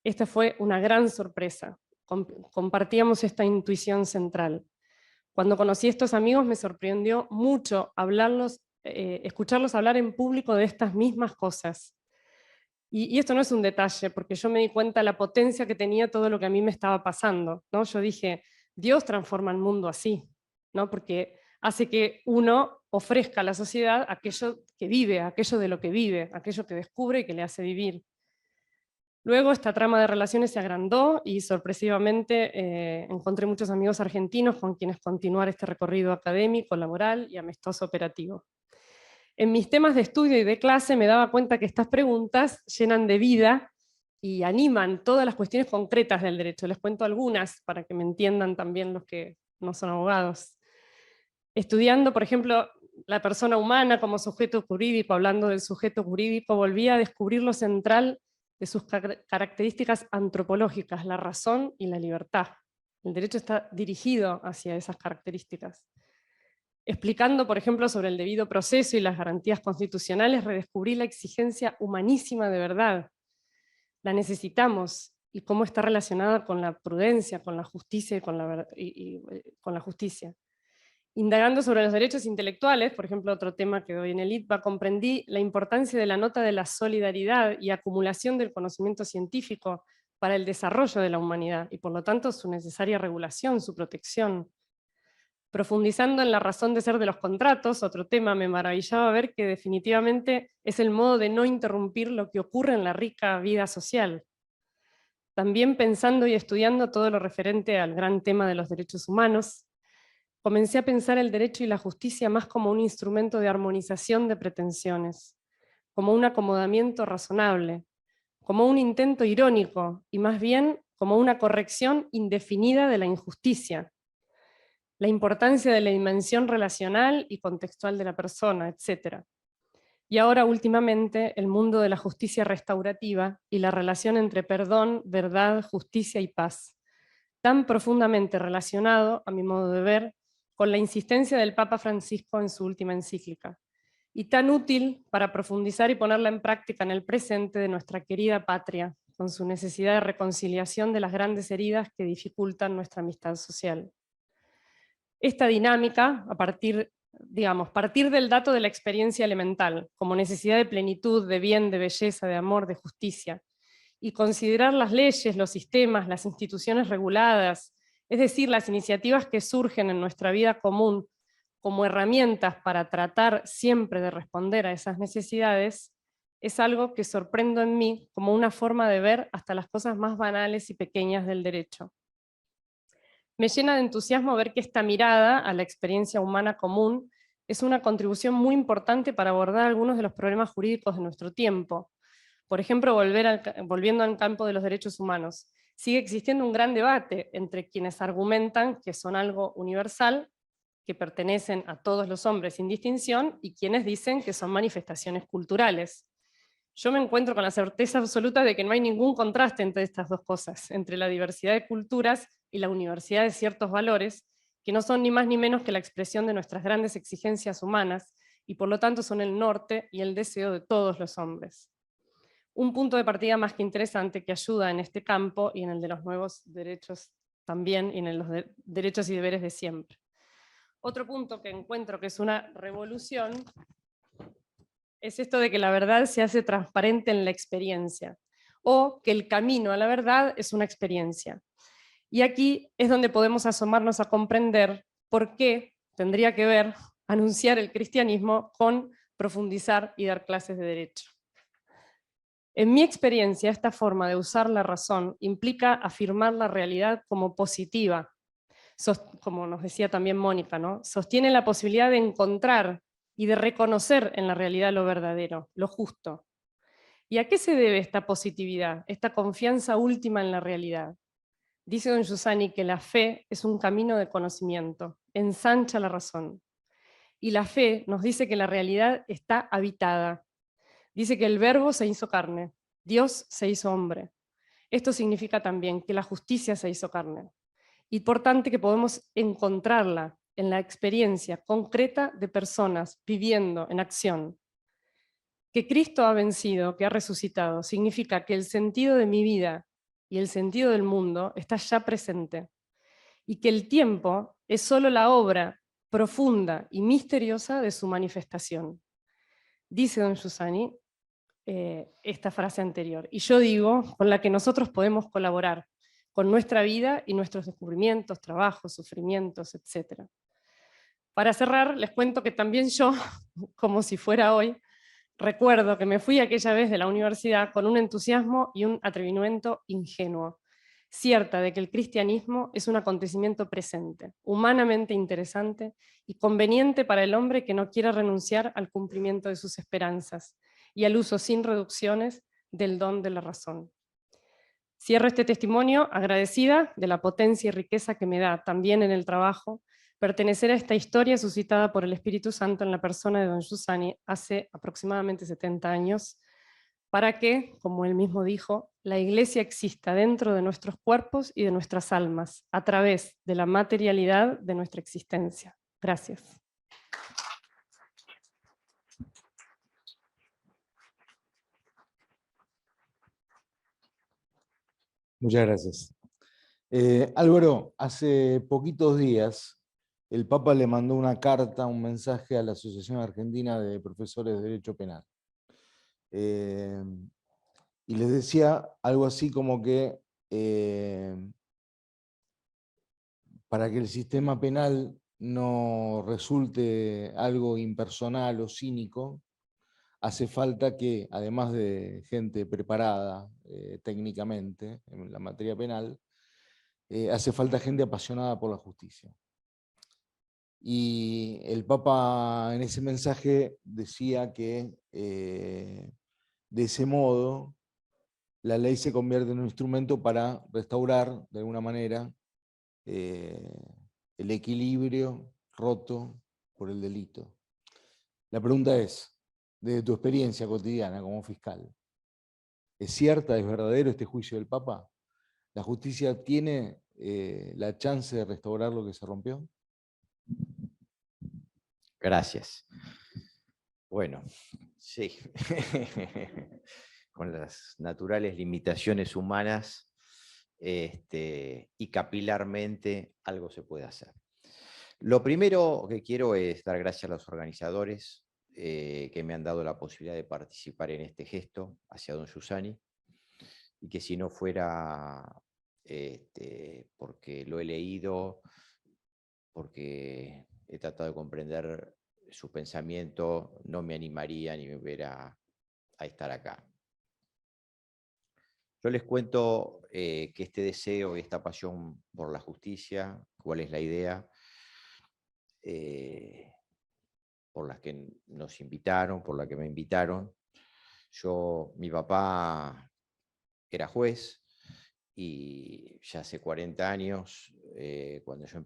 Esta fue una gran sorpresa. Compartíamos esta intuición central. Cuando conocí a estos amigos me sorprendió mucho escucharlos hablar en público de estas mismas cosas. Y esto no es un detalle, porque yo me di cuenta de la potencia que tenía todo lo que a mí me estaba pasando, ¿no? Yo dije, Dios transforma el mundo así, ¿no? Porque hace que uno ofrezca a la sociedad aquello que vive, aquello de lo que vive, aquello que descubre y que le hace vivir. Luego esta trama de relaciones se agrandó y sorpresivamente encontré muchos amigos argentinos con quienes continuar este recorrido académico, laboral y amistoso operativo. En mis temas de estudio y de clase me daba cuenta que estas preguntas llenan de vida y animan todas las cuestiones concretas del derecho. Les cuento algunas para que me entiendan también los que no son abogados. Estudiando, por ejemplo, la persona humana como sujeto jurídico, hablando del sujeto jurídico, volví a descubrir lo central de sus características antropológicas, la razón y la libertad. El derecho está dirigido hacia esas características. Explicando, por ejemplo, sobre el debido proceso y las garantías constitucionales, redescubrí la exigencia humanísima de verdad. La necesitamos, y cómo está relacionada con la prudencia, con la justicia y con la justicia. Indagando sobre los derechos intelectuales, por ejemplo, otro tema que doy en el ITBA, comprendí la importancia de la nota de la solidaridad y acumulación del conocimiento científico para el desarrollo de la humanidad, y por lo tanto su necesaria regulación, su protección. Profundizando en la razón de ser de los contratos, otro tema, me maravillaba ver que definitivamente es el modo de no interrumpir lo que ocurre en la rica vida social. También pensando y estudiando todo lo referente al gran tema de los derechos humanos, comencé a pensar el derecho y la justicia más como un instrumento de armonización de pretensiones, como un acomodamiento razonable, como un intento irónico y más bien como una corrección indefinida de la injusticia, la importancia de la dimensión relacional y contextual de la persona, etc. Y ahora últimamente el mundo de la justicia restaurativa y la relación entre perdón, verdad, justicia y paz, tan profundamente relacionado, a mi modo de ver, con la insistencia del Papa Francisco en su última encíclica, y tan útil para profundizar y ponerla en práctica en el presente de nuestra querida patria, con su necesidad de reconciliación de las grandes heridas que dificultan nuestra amistad social. Esta dinámica, partir del dato de la experiencia elemental, como necesidad de plenitud, de bien, de belleza, de amor, de justicia, y considerar las leyes, los sistemas, las instituciones reguladas, es decir, las iniciativas que surgen en nuestra vida común como herramientas para tratar siempre de responder a esas necesidades, es algo que sorprendo en mí como una forma de ver hasta las cosas más banales y pequeñas del derecho. Me llena de entusiasmo ver que esta mirada a la experiencia humana común es una contribución muy importante para abordar algunos de los problemas jurídicos de nuestro tiempo. Por ejemplo, volviendo al campo de los derechos humanos, sigue existiendo un gran debate entre quienes argumentan que son algo universal, que pertenecen a todos los hombres sin distinción, y quienes dicen que son manifestaciones culturales. Yo me encuentro con la certeza absoluta de que no hay ningún contraste entre estas dos cosas, entre la diversidad de culturas y la universalidad de ciertos valores, que no son ni más ni menos que la expresión de nuestras grandes exigencias humanas, y por lo tanto son el norte y el deseo de todos los hombres. Un punto de partida más que interesante que ayuda en este campo y en el de los nuevos derechos también, y en los derechos y deberes de siempre. Otro punto que encuentro que es una revolución es esto de que la verdad se hace transparente en la experiencia, o que el camino a la verdad es una experiencia. Y aquí es donde podemos asomarnos a comprender por qué tendría que ver anunciar el cristianismo con profundizar y dar clases de derecho. En mi experiencia, esta forma de usar la razón implica afirmar la realidad como positiva. Como nos decía también Mónica, ¿no? Sostiene la posibilidad de encontrar y de reconocer en la realidad lo verdadero, lo justo. ¿Y a qué se debe esta positividad, esta confianza última en la realidad? Dice don Giussani que la fe es un camino de conocimiento, ensancha la razón. Y la fe nos dice que la realidad está habitada. Dice que el Verbo se hizo carne, Dios se hizo hombre. Esto significa también que la justicia se hizo carne. Y por tanto que podemos encontrarla en la experiencia concreta de personas viviendo en acción. Que Cristo ha vencido, que ha resucitado, significa que el sentido de mi vida y el sentido del mundo está ya presente, y que el tiempo es solo la obra profunda y misteriosa de su manifestación. Dice don Giussani esta frase anterior, y yo digo, con la que nosotros podemos colaborar, con nuestra vida y nuestros descubrimientos, trabajos, sufrimientos, etc. Para cerrar, les cuento que también yo, como si fuera hoy, recuerdo que me fui aquella vez de la universidad con un entusiasmo y un atrevimiento ingenuo, cierta de que el cristianismo es un acontecimiento presente, humanamente interesante y conveniente para el hombre que no quiera renunciar al cumplimiento de sus esperanzas y al uso sin reducciones del don de la razón. Cierro este testimonio agradecida de la potencia y riqueza que me da también en el trabajo pertenecer a esta historia suscitada por el Espíritu Santo en la persona de don Giussani hace aproximadamente 70 años, para que, como él mismo dijo, la Iglesia exista dentro de nuestros cuerpos y de nuestras almas, a través de la materialidad de nuestra existencia. Gracias. Muchas gracias. Álvaro, hace poquitos días el Papa le mandó una carta, un mensaje a la Asociación Argentina de Profesores de Derecho Penal. Y les decía algo así como que para que el sistema penal no resulte algo impersonal o cínico, hace falta que, además de gente preparada técnicamente en la materia penal, hace falta gente apasionada por la justicia. Y el Papa en ese mensaje decía que de ese modo la ley se convierte en un instrumento para restaurar de alguna manera el equilibrio roto por el delito. La pregunta es, desde tu experiencia cotidiana como fiscal, ¿es cierta, es verdadero este juicio del Papa? ¿La justicia tiene la chance de restaurar lo que se rompió? Gracias. Bueno, sí. Con las naturales limitaciones humanas y capilarmente algo se puede hacer. Lo primero que quiero es dar gracias a los organizadores que me han dado la posibilidad de participar en este gesto hacia don Giussani, y que si no fuera porque lo he leído, porque he tratado de comprender su pensamiento, no me animaría ni me hubiera a estar acá. Yo les cuento que este deseo y esta pasión por la justicia, cuál es la idea, por las que nos invitaron, por las que me invitaron. Mi papá era juez y ya hace 40 años, cuando yo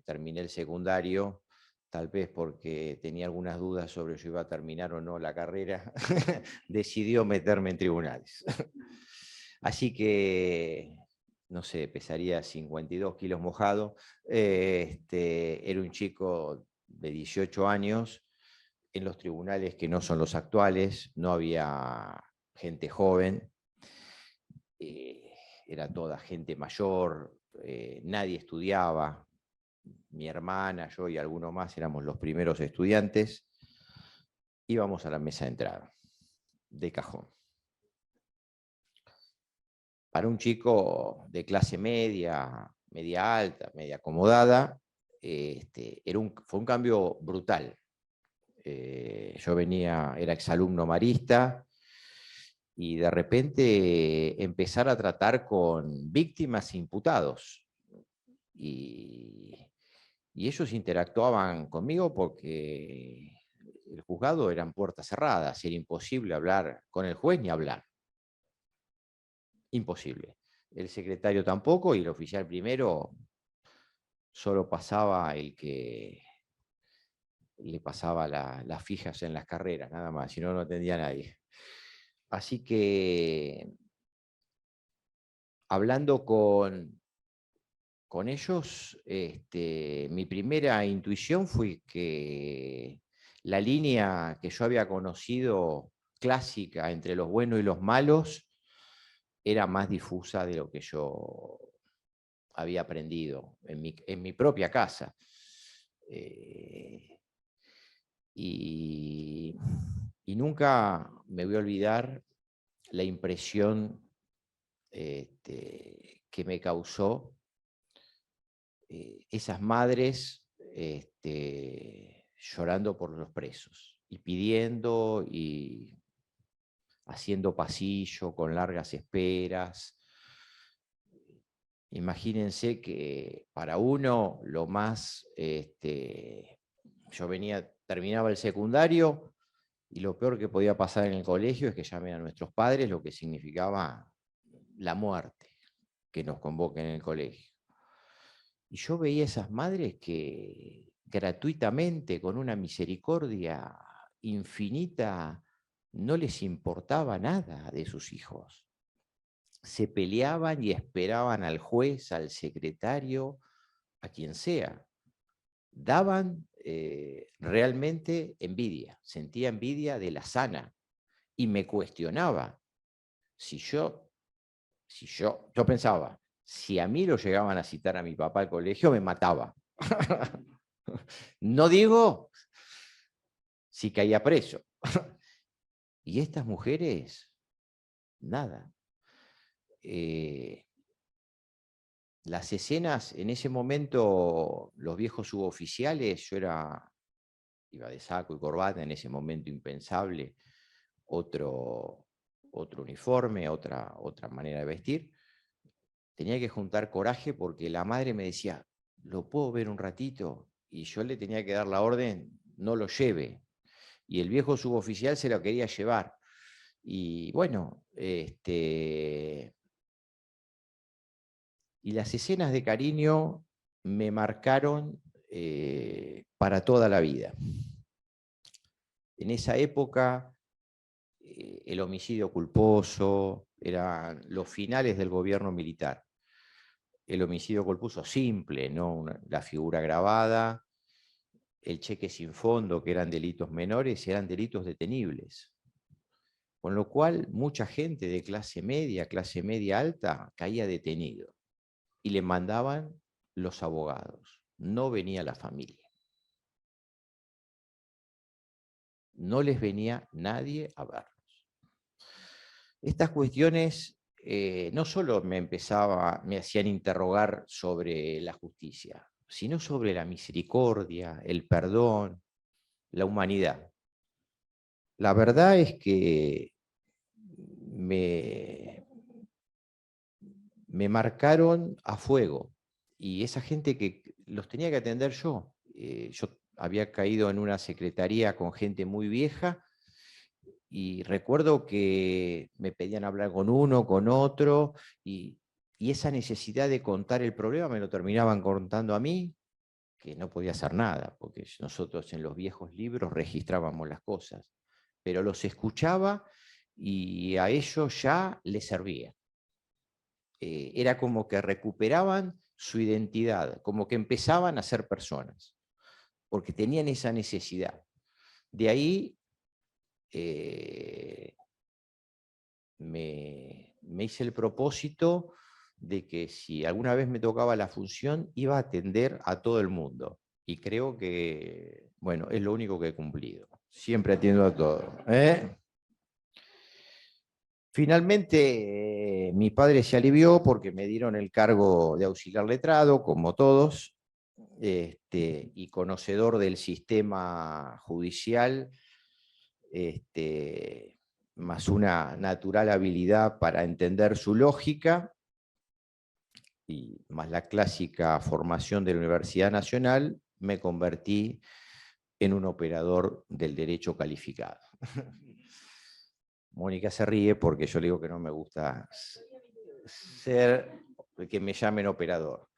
terminé el secundario, tal vez porque tenía algunas dudas sobre si iba a terminar o no la carrera, decidió meterme en tribunales. Así que, no sé, pesaría 52 kilos mojado. Era un chico de 18 años en los tribunales que no son los actuales, no había gente joven, era toda gente mayor, nadie estudiaba. Mi hermana, yo y alguno más éramos los primeros estudiantes. Íbamos a la mesa de entrada, de cajón. Para un chico de clase media, media alta, media acomodada, fue un cambio brutal. Yo era exalumno marista y de repente empezar a tratar con víctimas e imputados. Y ellos interactuaban conmigo porque el juzgado eran puertas cerradas, era imposible hablar con el juez ni hablar. Imposible. El secretario tampoco y el oficial primero solo pasaba el que le pasaba las fijas en las carreras, nada más, si no, no atendía a nadie. Así que, hablando con ellos, mi primera intuición fue que la línea que yo había conocido clásica entre los buenos y los malos era más difusa de lo que yo había aprendido en mi propia casa. Y nunca me voy a olvidar la impresión que me causó esas madres llorando por los presos y pidiendo y haciendo pasillo con largas esperas. Imagínense que para uno lo más, yo terminaba el secundario y lo peor que podía pasar en el colegio es que llamen a nuestros padres, lo que significaba la muerte, que nos convoquen en el colegio. Y yo veía esas madres que gratuitamente, con una misericordia infinita, no les importaba nada de sus hijos. Se peleaban y esperaban al juez, al secretario, a quien sea. Daban realmente envidia, sentía envidia de la sana y me cuestionaba. Yo pensaba, si a mí lo llegaban a citar a mi papá al colegio, me mataba. No digo si caía preso. Y estas mujeres, nada. Las escenas, en ese momento, los viejos suboficiales, yo iba de saco y corbata, en ese momento impensable, otro uniforme, otra manera de vestir. Tenía que juntar coraje porque la madre me decía, ¿lo puedo ver un ratito? Y yo le tenía que dar la orden, no lo lleve. Y el viejo suboficial se lo quería llevar. Y bueno, y las escenas de cariño me marcaron para toda la vida. En esa época, el homicidio culposo, eran los finales del gobierno militar. El homicidio culposo simple, ¿no? La figura grabada, el cheque sin fondo, que eran delitos menores, eran delitos detenibles. Con lo cual, mucha gente de clase media alta, caía detenido. Y le mandaban los abogados. No venía la familia. No les venía nadie a verlos. Estas cuestiones no solo me hacían interrogar sobre la justicia, sino sobre la misericordia, el perdón, la humanidad. La verdad es que me marcaron a fuego y esa gente que los tenía que atender yo. Yo había caído en una secretaría con gente muy vieja y recuerdo que me pedían hablar con uno, con otro, y esa necesidad de contar el problema me lo terminaban contando a mí, que no podía hacer nada, porque nosotros en los viejos libros registrábamos las cosas, pero los escuchaba y a ellos ya les servía. Era como que recuperaban su identidad, como que empezaban a ser personas, porque tenían esa necesidad. De ahí me hice el propósito de que si alguna vez me tocaba la función, iba a atender a todo el mundo. Y creo que, bueno, es lo único que he cumplido. Siempre atiendo a todo. Finalmente, mi padre se alivió porque me dieron el cargo de auxiliar letrado, como todos, y conocedor del sistema judicial, más una natural habilidad para entender su lógica, y más la clásica formación de la Universidad Nacional, me convertí en un operador del derecho calificado. Mónica se ríe porque yo le digo que no me gusta que me llamen operador,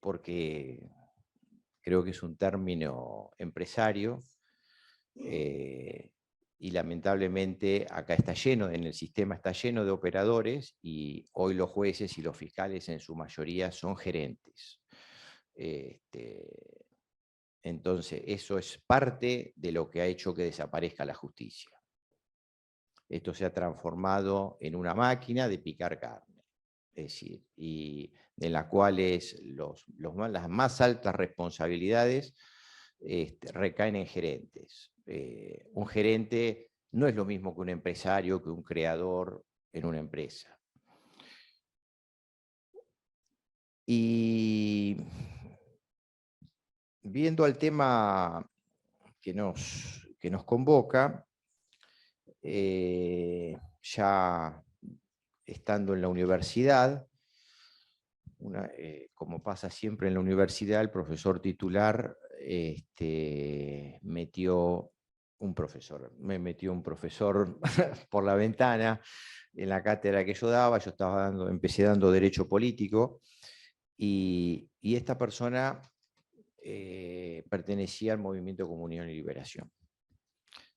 porque creo que es un término empresario, y lamentablemente acá está lleno, en el sistema está lleno de operadores, y hoy los jueces y los fiscales en su mayoría son gerentes. Entonces, eso es parte de lo que ha hecho que desaparezca la justicia. Esto se ha transformado en una máquina de picar carne, es decir, y en la cual las más altas responsabilidades recaen en gerentes. Un gerente no es lo mismo que un empresario, que un creador en una empresa. Y viendo al tema que nos convoca, ya estando en la universidad, como pasa siempre en la universidad, el profesor titular me metió un profesor por la ventana en la cátedra que yo daba. Yo empecé dando Derecho Político, y esta persona pertenecía al Movimiento Comunión y Liberación.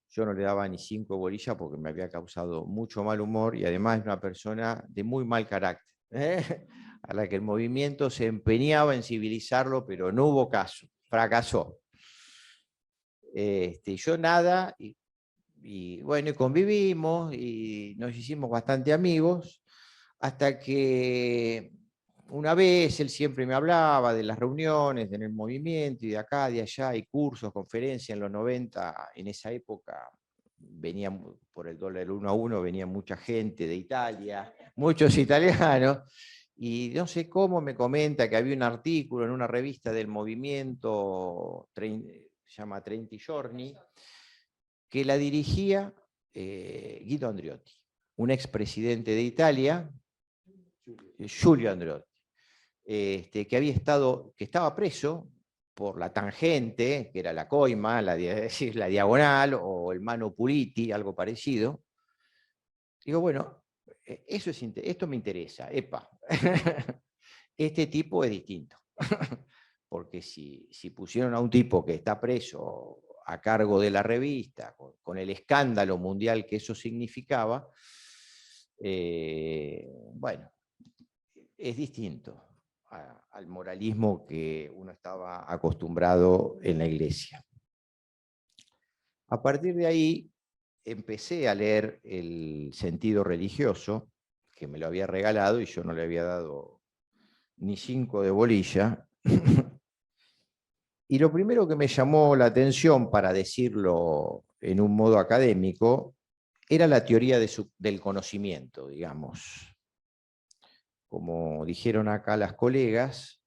Yo no le daba ni 5 bolillas porque me había causado mucho mal humor, y además es una persona de muy mal carácter, a la que el movimiento se empeñaba en civilizarlo, pero no hubo caso, fracasó. Yo nada, y bueno, convivimos y nos hicimos bastante amigos, hasta que una vez él siempre me hablaba de las reuniones en el movimiento, y de acá, de allá, y cursos, conferencias en los 90, en esa época venía por el dólar 1 a 1, venía mucha gente de Italia, muchos italianos, y no sé cómo me comenta que había un artículo en una revista del movimiento, se llama 30 Giorni, que la dirigía Guido Andreotti, un expresidente de Italia, Giulio Andreotti, que estaba preso por la tangente, que era la coima, la diagonal, o el mano puliti, algo parecido. Digo, bueno, esto me interesa, epa. Este tipo es distinto. Porque si pusieron a un tipo que está preso a cargo de la revista, con el escándalo mundial que eso significaba, bueno, es distinto al moralismo que uno estaba acostumbrado en la iglesia. A partir de ahí empecé a leer El sentido religioso, que me lo había regalado y yo no le había dado ni 5 de bolilla. Y lo primero que me llamó la atención, para decirlo en un modo académico, era la teoría del conocimiento, digamos. Como dijeron acá las colegas,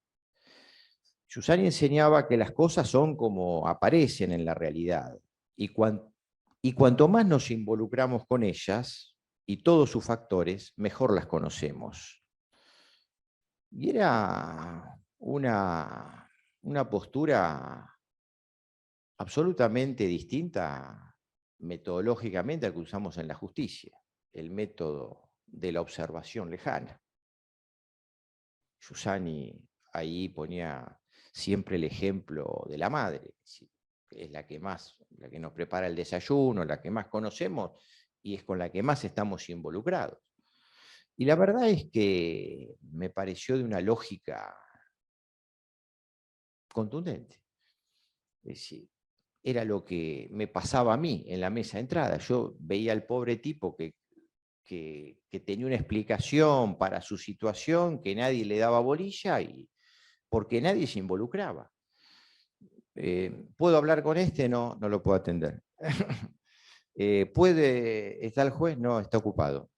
Giussani enseñaba que las cosas son como aparecen en la realidad, y cuanto más nos involucramos con ellas y todos sus factores, mejor las conocemos. Y era una una postura absolutamente distinta metodológicamente al que usamos en la justicia, el método de la observación lejana. Giussani ahí ponía siempre el ejemplo de la madre, es la que nos prepara el desayuno, la que más conocemos y es con la que más estamos involucrados. Y la verdad es que me pareció de una lógica contundente. Es decir, era lo que me pasaba a mí en la mesa de entrada. Yo veía al pobre tipo que tenía una explicación para su situación, que nadie le daba bolilla, porque nadie se involucraba. ¿Puedo hablar con este? No, no lo puedo atender. ¿Está el juez? No, está ocupado.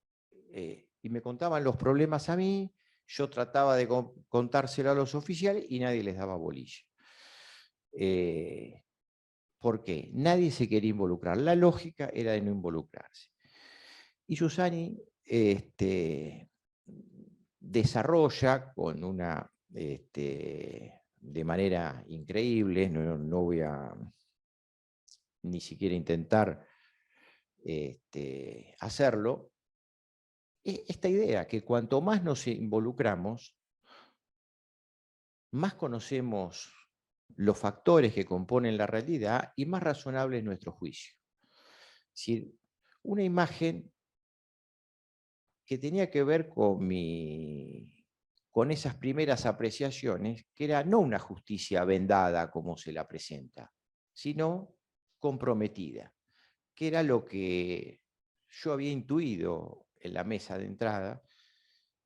Y me contaban los problemas a mí, yo trataba de contárselo a los oficiales y nadie les daba bolilla. ¿Por qué? Nadie se quería involucrar. La lógica era de no involucrarse. Y Giussani desarrolla con de manera increíble, no voy a ni siquiera intentar hacerlo, esta idea que cuanto más nos involucramos, más conocemos los factores que componen la realidad y más razonable es nuestro juicio. Es decir, una imagen que tenía que ver con esas primeras apreciaciones, que era no una justicia vendada como se la presenta, sino comprometida, que era lo que yo había intuido en la mesa de entrada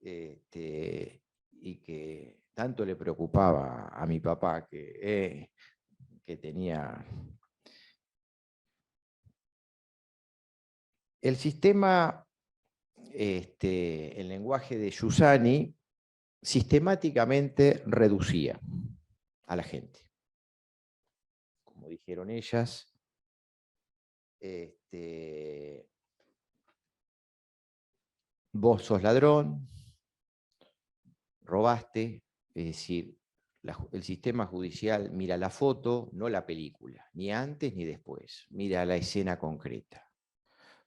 y que tanto le preocupaba a mi papá, que tenía... El sistema, el lenguaje de Giussani, sistemáticamente reducía a la gente. Como dijeron ellas, vos sos ladrón, robaste, es decir, el sistema judicial mira la foto, no la película, ni antes ni después, mira la escena concreta.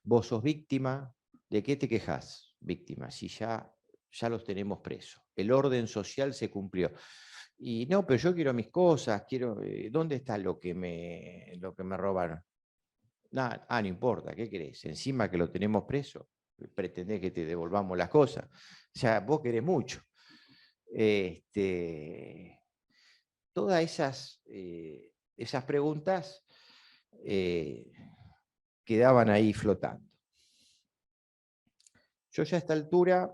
Vos sos víctima, ¿de qué te quejás? Víctima, si ya los tenemos presos. El orden social se cumplió. Y no, pero yo quiero mis cosas, ¿dónde está lo que me robaron? No importa, ¿qué querés? Encima que lo tenemos preso, pretendés que te devolvamos las cosas. O sea, vos querés mucho. Todas esas preguntas quedaban ahí flotando. Yo ya a esta altura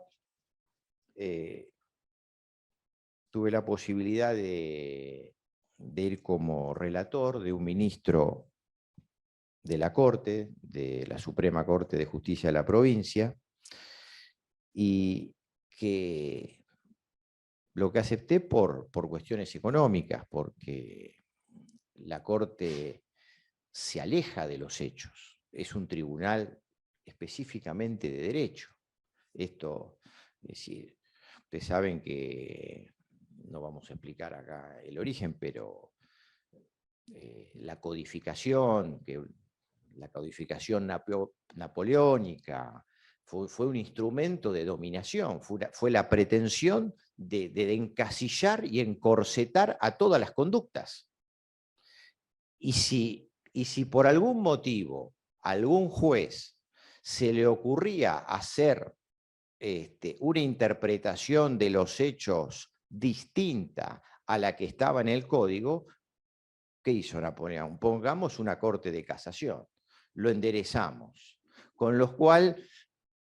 tuve la posibilidad de ir como relator de un ministro de la Corte, de la Suprema Corte de Justicia de la provincia, y que lo que acepté por cuestiones económicas, porque la Corte se aleja de los hechos, es un tribunal específicamente de derecho. Esto, es decir, ustedes saben que, no vamos a explicar acá el origen, pero la codificación napoleónica fue un instrumento de dominación, fue la pretensión de encasillar y encorsetar a todas las conductas. Y si por algún motivo algún juez se le ocurría hacer una interpretación de los hechos distinta a la que estaba en el código, ¿qué hizo Napoleón? Pongamos una corte de casación, lo enderezamos, con lo cual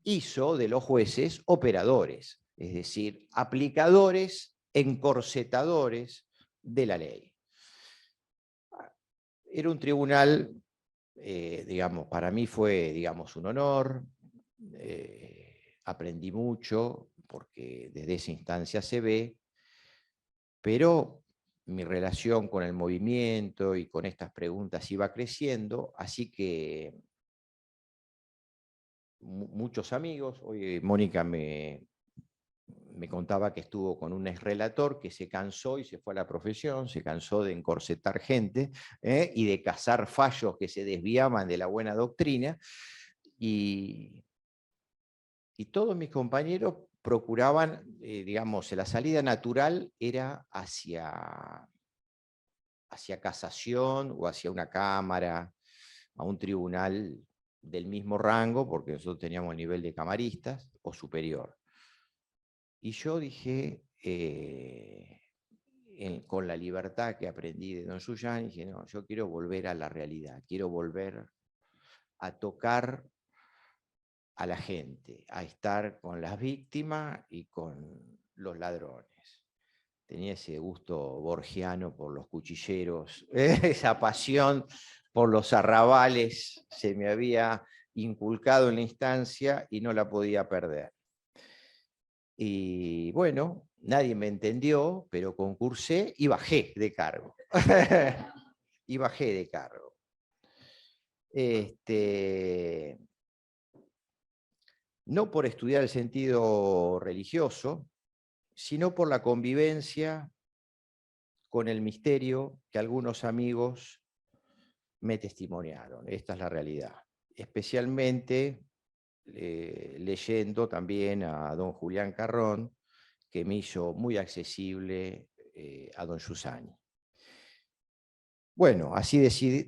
hizo de los jueces operadores, es decir, aplicadores, encorsetadores de la ley. Era un tribunal, para mí fue, un honor, aprendí mucho, porque desde esa instancia se ve, pero mi relación con el movimiento y con estas preguntas iba creciendo, así que muchos amigos, hoy Mónica me me contaba que estuvo con un exrelator que se cansó y se fue a la profesión, se cansó de encorsetar gente y de cazar fallos que se desviaban de la buena doctrina. Y todos mis compañeros procuraban, digamos, la salida natural era hacia casación o hacia una cámara, a un tribunal del mismo rango, porque nosotros teníamos el nivel de camaristas o superior. Y yo dije, con la libertad que aprendí de don Suyán, dije, no, yo quiero volver a la realidad, quiero volver a tocar a la gente, a estar con las víctimas y con los ladrones. Tenía ese gusto borgiano por los cuchilleros, esa pasión por los arrabales se me había inculcado en la instancia y no la podía perder. Y bueno, nadie me entendió, pero concursé y bajé de cargo. Y bajé de cargo. No por estudiar el sentido religioso, sino por la convivencia con el misterio que algunos amigos me testimoniaron. Esta es la realidad. Especialmente leyendo también a don Julián Carrón, que me hizo muy accesible a don Giussani. Bueno, así decidí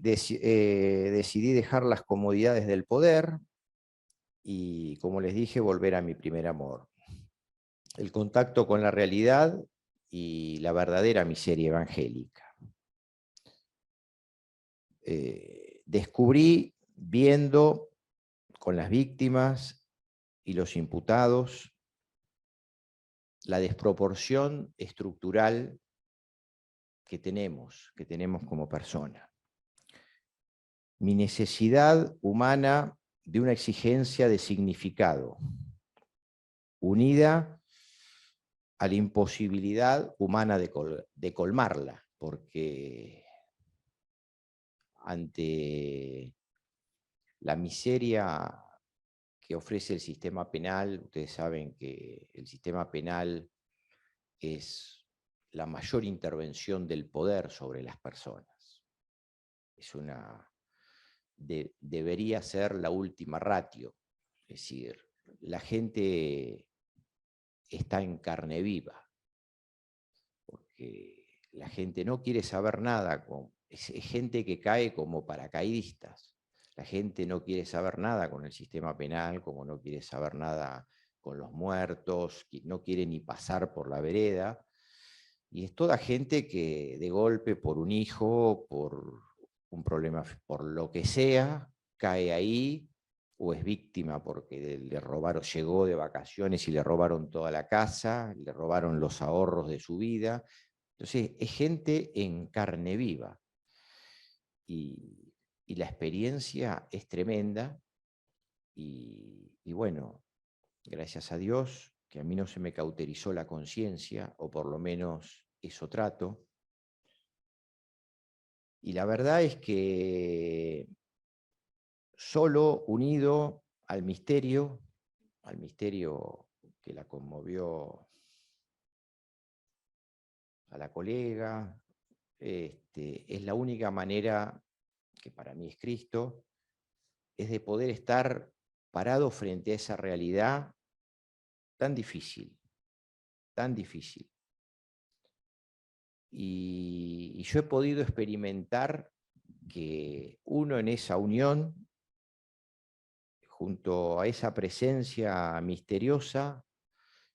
dejar las comodidades del poder y, como les dije, volver a mi primer amor. El contacto con la realidad y la verdadera miseria evangélica. Descubrí, viendo con las víctimas y los imputados, la desproporción estructural que tenemos como persona. Mi necesidad humana de una exigencia de significado, unida a la imposibilidad humana de colmarla, porque ante la miseria que ofrece el sistema penal, ustedes saben que el sistema penal es la mayor intervención del poder sobre las personas. Debería ser la última ratio, es decir, la gente está en carne viva, porque la gente no quiere saber nada, es gente que cae como paracaidistas. La gente no quiere saber nada con el sistema penal, como no quiere saber nada con los muertos, no quiere ni pasar por la vereda. Y es toda gente que de golpe, por un hijo, por un problema, por lo que sea, cae ahí, o es víctima porque le robaron, llegó de vacaciones y le robaron toda la casa, le robaron los ahorros de su vida. Entonces, es gente en carne viva. Y la experiencia es tremenda. Y bueno, gracias a Dios, que a mí no se me cauterizó la conciencia, o por lo menos eso trato. Y la verdad es que solo unido al misterio que la conmovió a la colega, es la única manera, que para mí es Cristo, es de poder estar parado frente a esa realidad tan difícil, tan difícil. Y yo he podido experimentar que uno en esa unión, junto a esa presencia misteriosa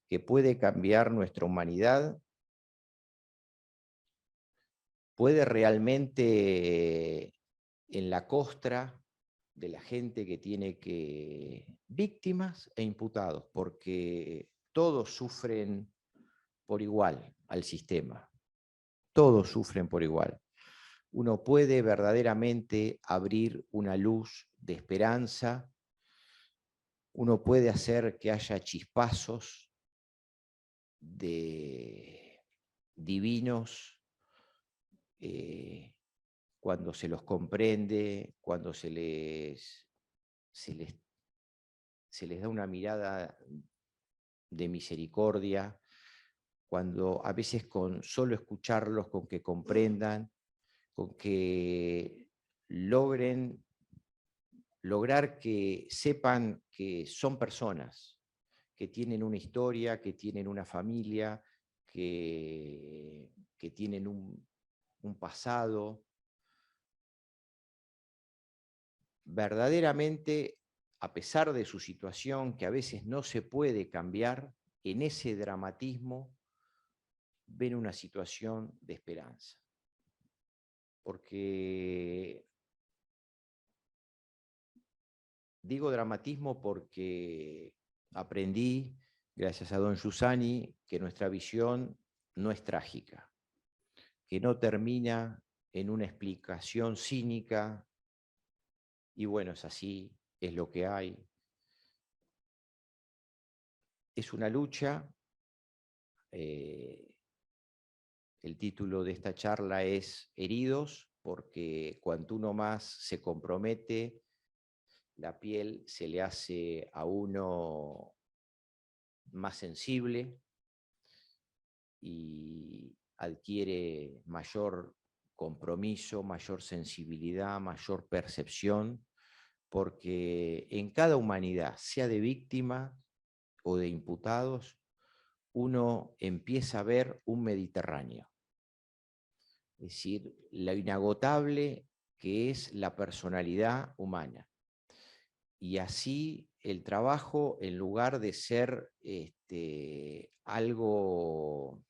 que puede cambiar nuestra humanidad, puede realmente, en la costra de la gente que tiene víctimas e imputados, porque todos sufren por igual al sistema. Todos sufren por igual. Uno puede verdaderamente abrir una luz de esperanza, uno puede hacer que haya chispazos divinos cuando se los comprende, cuando se les da una mirada de misericordia, cuando a veces con solo escucharlos, con que comprendan, con que lograr que sepan que son personas, que tienen una historia, que tienen una familia, que tienen un pasado. Verdaderamente, a pesar de su situación, que a veces no se puede cambiar, en ese dramatismo ven una situación de esperanza. Porque digo dramatismo porque aprendí, gracias a don Giussani, que nuestra visión no es trágica, que no termina en una explicación cínica, y bueno, es así, es lo que hay. Es una lucha. El título de esta charla es Heridos, porque cuanto uno más se compromete, la piel se le hace a uno más sensible y adquiere mayor compromiso, mayor sensibilidad, mayor percepción, porque en cada humanidad, sea de víctima o de imputados, uno empieza a ver un Mediterráneo. Es decir, lo inagotable que es la personalidad humana. Y así el trabajo, en lugar de ser algo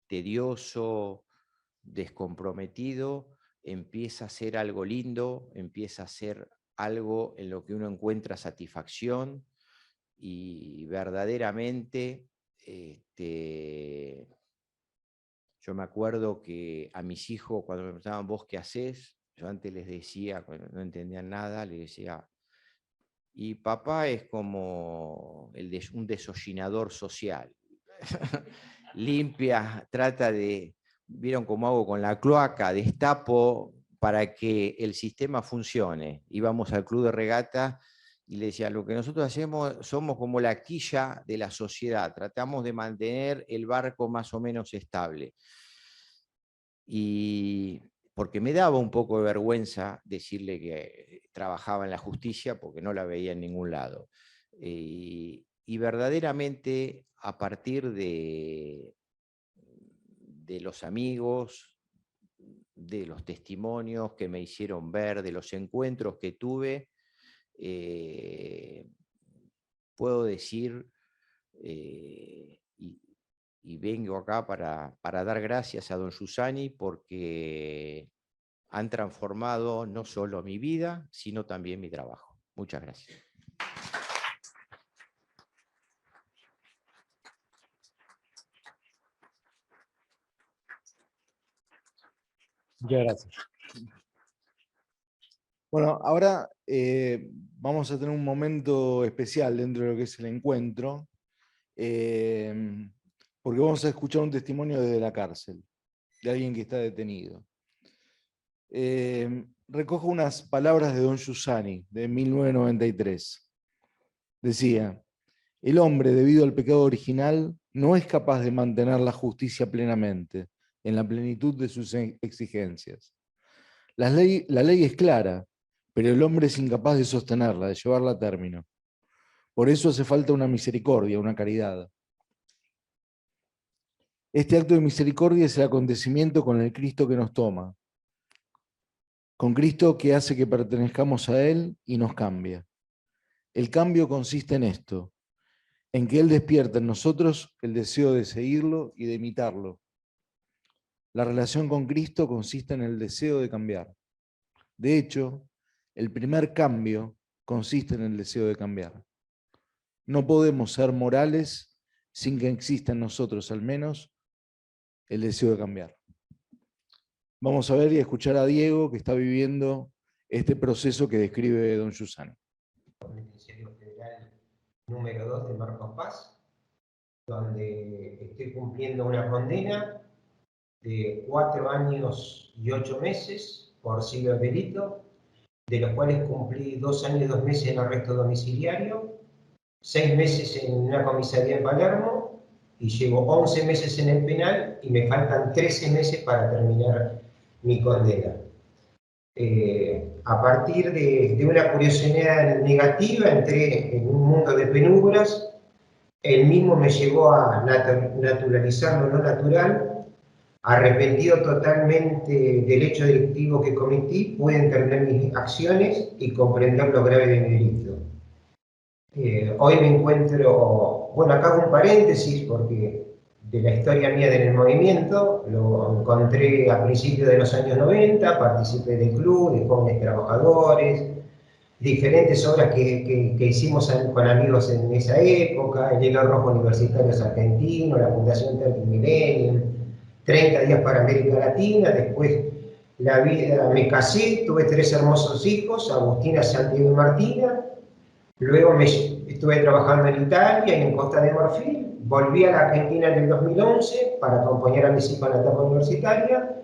tedioso, descomprometido, empieza a ser algo lindo, empieza a ser algo en lo que uno encuentra satisfacción y verdaderamente yo me acuerdo que a mis hijos cuando me preguntaban ¿vos qué hacés? Yo antes les decía, cuando no entendían nada, les decía, y papá es como un desollinador social. Limpia, trata de, vieron cómo hago con la cloaca, destapo para que el sistema funcione. Íbamos al club de regata y le decía, lo que nosotros hacemos somos como la quilla de la sociedad, tratamos de mantener el barco más o menos estable. Y porque me daba un poco de vergüenza decirle que trabajaba en la justicia porque no la veía en ningún lado. Y verdaderamente a partir de los amigos, de los testimonios que me hicieron ver, de los encuentros que tuve, puedo decir, y vengo acá para dar gracias a don Giussani porque han transformado no solo mi vida, sino también mi trabajo. Muchas gracias. Muchas gracias. Bueno, ahora vamos a tener un momento especial dentro de lo que es el encuentro, porque vamos a escuchar un testimonio desde la cárcel, de alguien que está detenido. Recojo unas palabras de don Giussani, de 1993. Decía, el hombre, debido al pecado original, no es capaz de mantener la justicia plenamente, en la plenitud de sus exigencias. La ley es clara, pero el hombre es incapaz de sostenerla, de llevarla a término. Por eso hace falta una misericordia, una caridad. Este acto de misericordia es el acontecimiento con el Cristo que nos toma, con Cristo que hace que pertenezcamos a Él y nos cambia. El cambio consiste en esto, en que Él despierta en nosotros el deseo de seguirlo y de imitarlo. La relación con Cristo consiste en el deseo de cambiar. De hecho, el primer cambio consiste en el deseo de cambiar. No podemos ser morales sin que exista en nosotros al menos el deseo de cambiar. Vamos a ver y a escuchar a Diego que está viviendo este proceso que describe don Giussani. Penitenciario Federal número 2 de Marcos Paz, donde estoy cumpliendo una condena de 4 años y 8 meses por siglo de delito, de los cuales cumplí 2 años y 2 meses en arresto domiciliario 6 meses en una comisaría en Palermo y llevo 11 meses en el penal y me faltan 13 meses para terminar mi condena. A partir de una curiosidad negativa entré en un mundo de penumbras. El mismo me llevó a naturalizar lo no natural. Arrepentido totalmente del hecho delictivo que cometí, pude entender mis acciones y comprender lo grave de mi delito. Hoy me encuentro, bueno, acá hago un paréntesis porque de la historia mía del movimiento, lo encontré a principios de los años 90, participé del club de jóvenes trabajadores, diferentes obras que hicimos con amigos en esa época, el Hilo Rojo Universitarios Argentinos, la Fundación Tertium Millennium, 30 días para América Latina, después la vida, me casé, tuve 3 hermosos hijos, Agustina, Santiago y Martina, luego estuve trabajando en Italia y en Costa de Marfil, volví a la Argentina en el 2011 para acompañar a mis hijos en la etapa universitaria,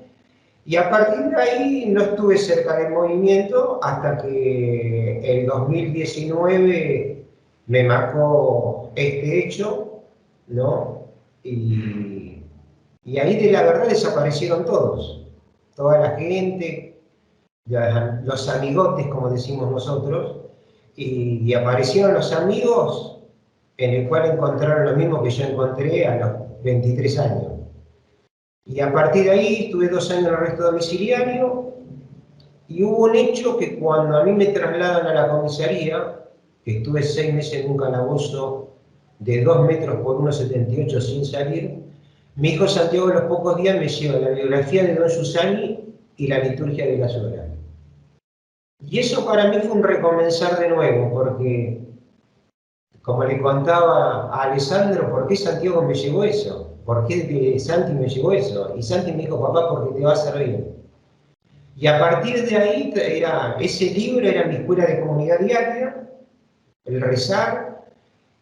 y a partir de ahí no estuve cerca del movimiento hasta que el 2019 me marcó este hecho, ¿no? Y ahí de la verdad desaparecieron todos, toda la gente, los amigotes, como decimos nosotros, y aparecieron los amigos en el cual encontraron lo mismo que yo encontré a los 23 años. Y a partir de ahí estuve 2 años en arresto domiciliario y hubo un hecho que cuando a mí me trasladan a la comisaría, que estuve 6 meses en un calabozo de 2 metros por 1,78 sin salir, mi hijo Santiago a los pocos días me lleva la biografía de Don Giussani y la liturgia de las horas. Y eso para mí fue un recomenzar de nuevo, porque, como le contaba a Alessandro, ¿por qué Santiago me llevó eso? ¿Por qué Santi me llevó eso? Y Santi me dijo, papá, porque te va a servir. Y a partir de ahí, ese libro era mi escuela de comunidad diaria, el rezar,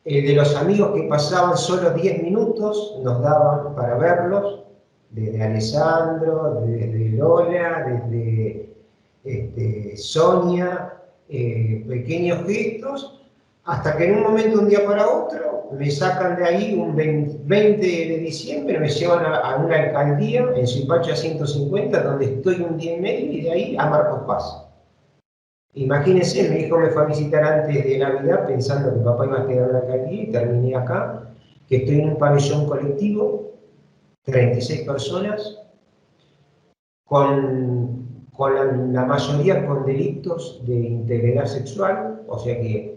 el de los amigos que pasaban solo 10 minutos, nos daban para verlos, desde Alessandro, desde Lola, desde Sonia, pequeños gestos, hasta que en un momento, un día para otro, me sacan de ahí un 20 de diciembre, me llevan a una alcaldía en Suipacha 150, donde estoy un día y medio, y de ahí a Marcos Paz. Imagínense, mi hijo me fue a visitar antes de Navidad pensando que papá iba a quedar en la alcaldía y terminé acá, que estoy en un pabellón colectivo, 36 personas, con la mayoría con delitos de integridad sexual, o sea que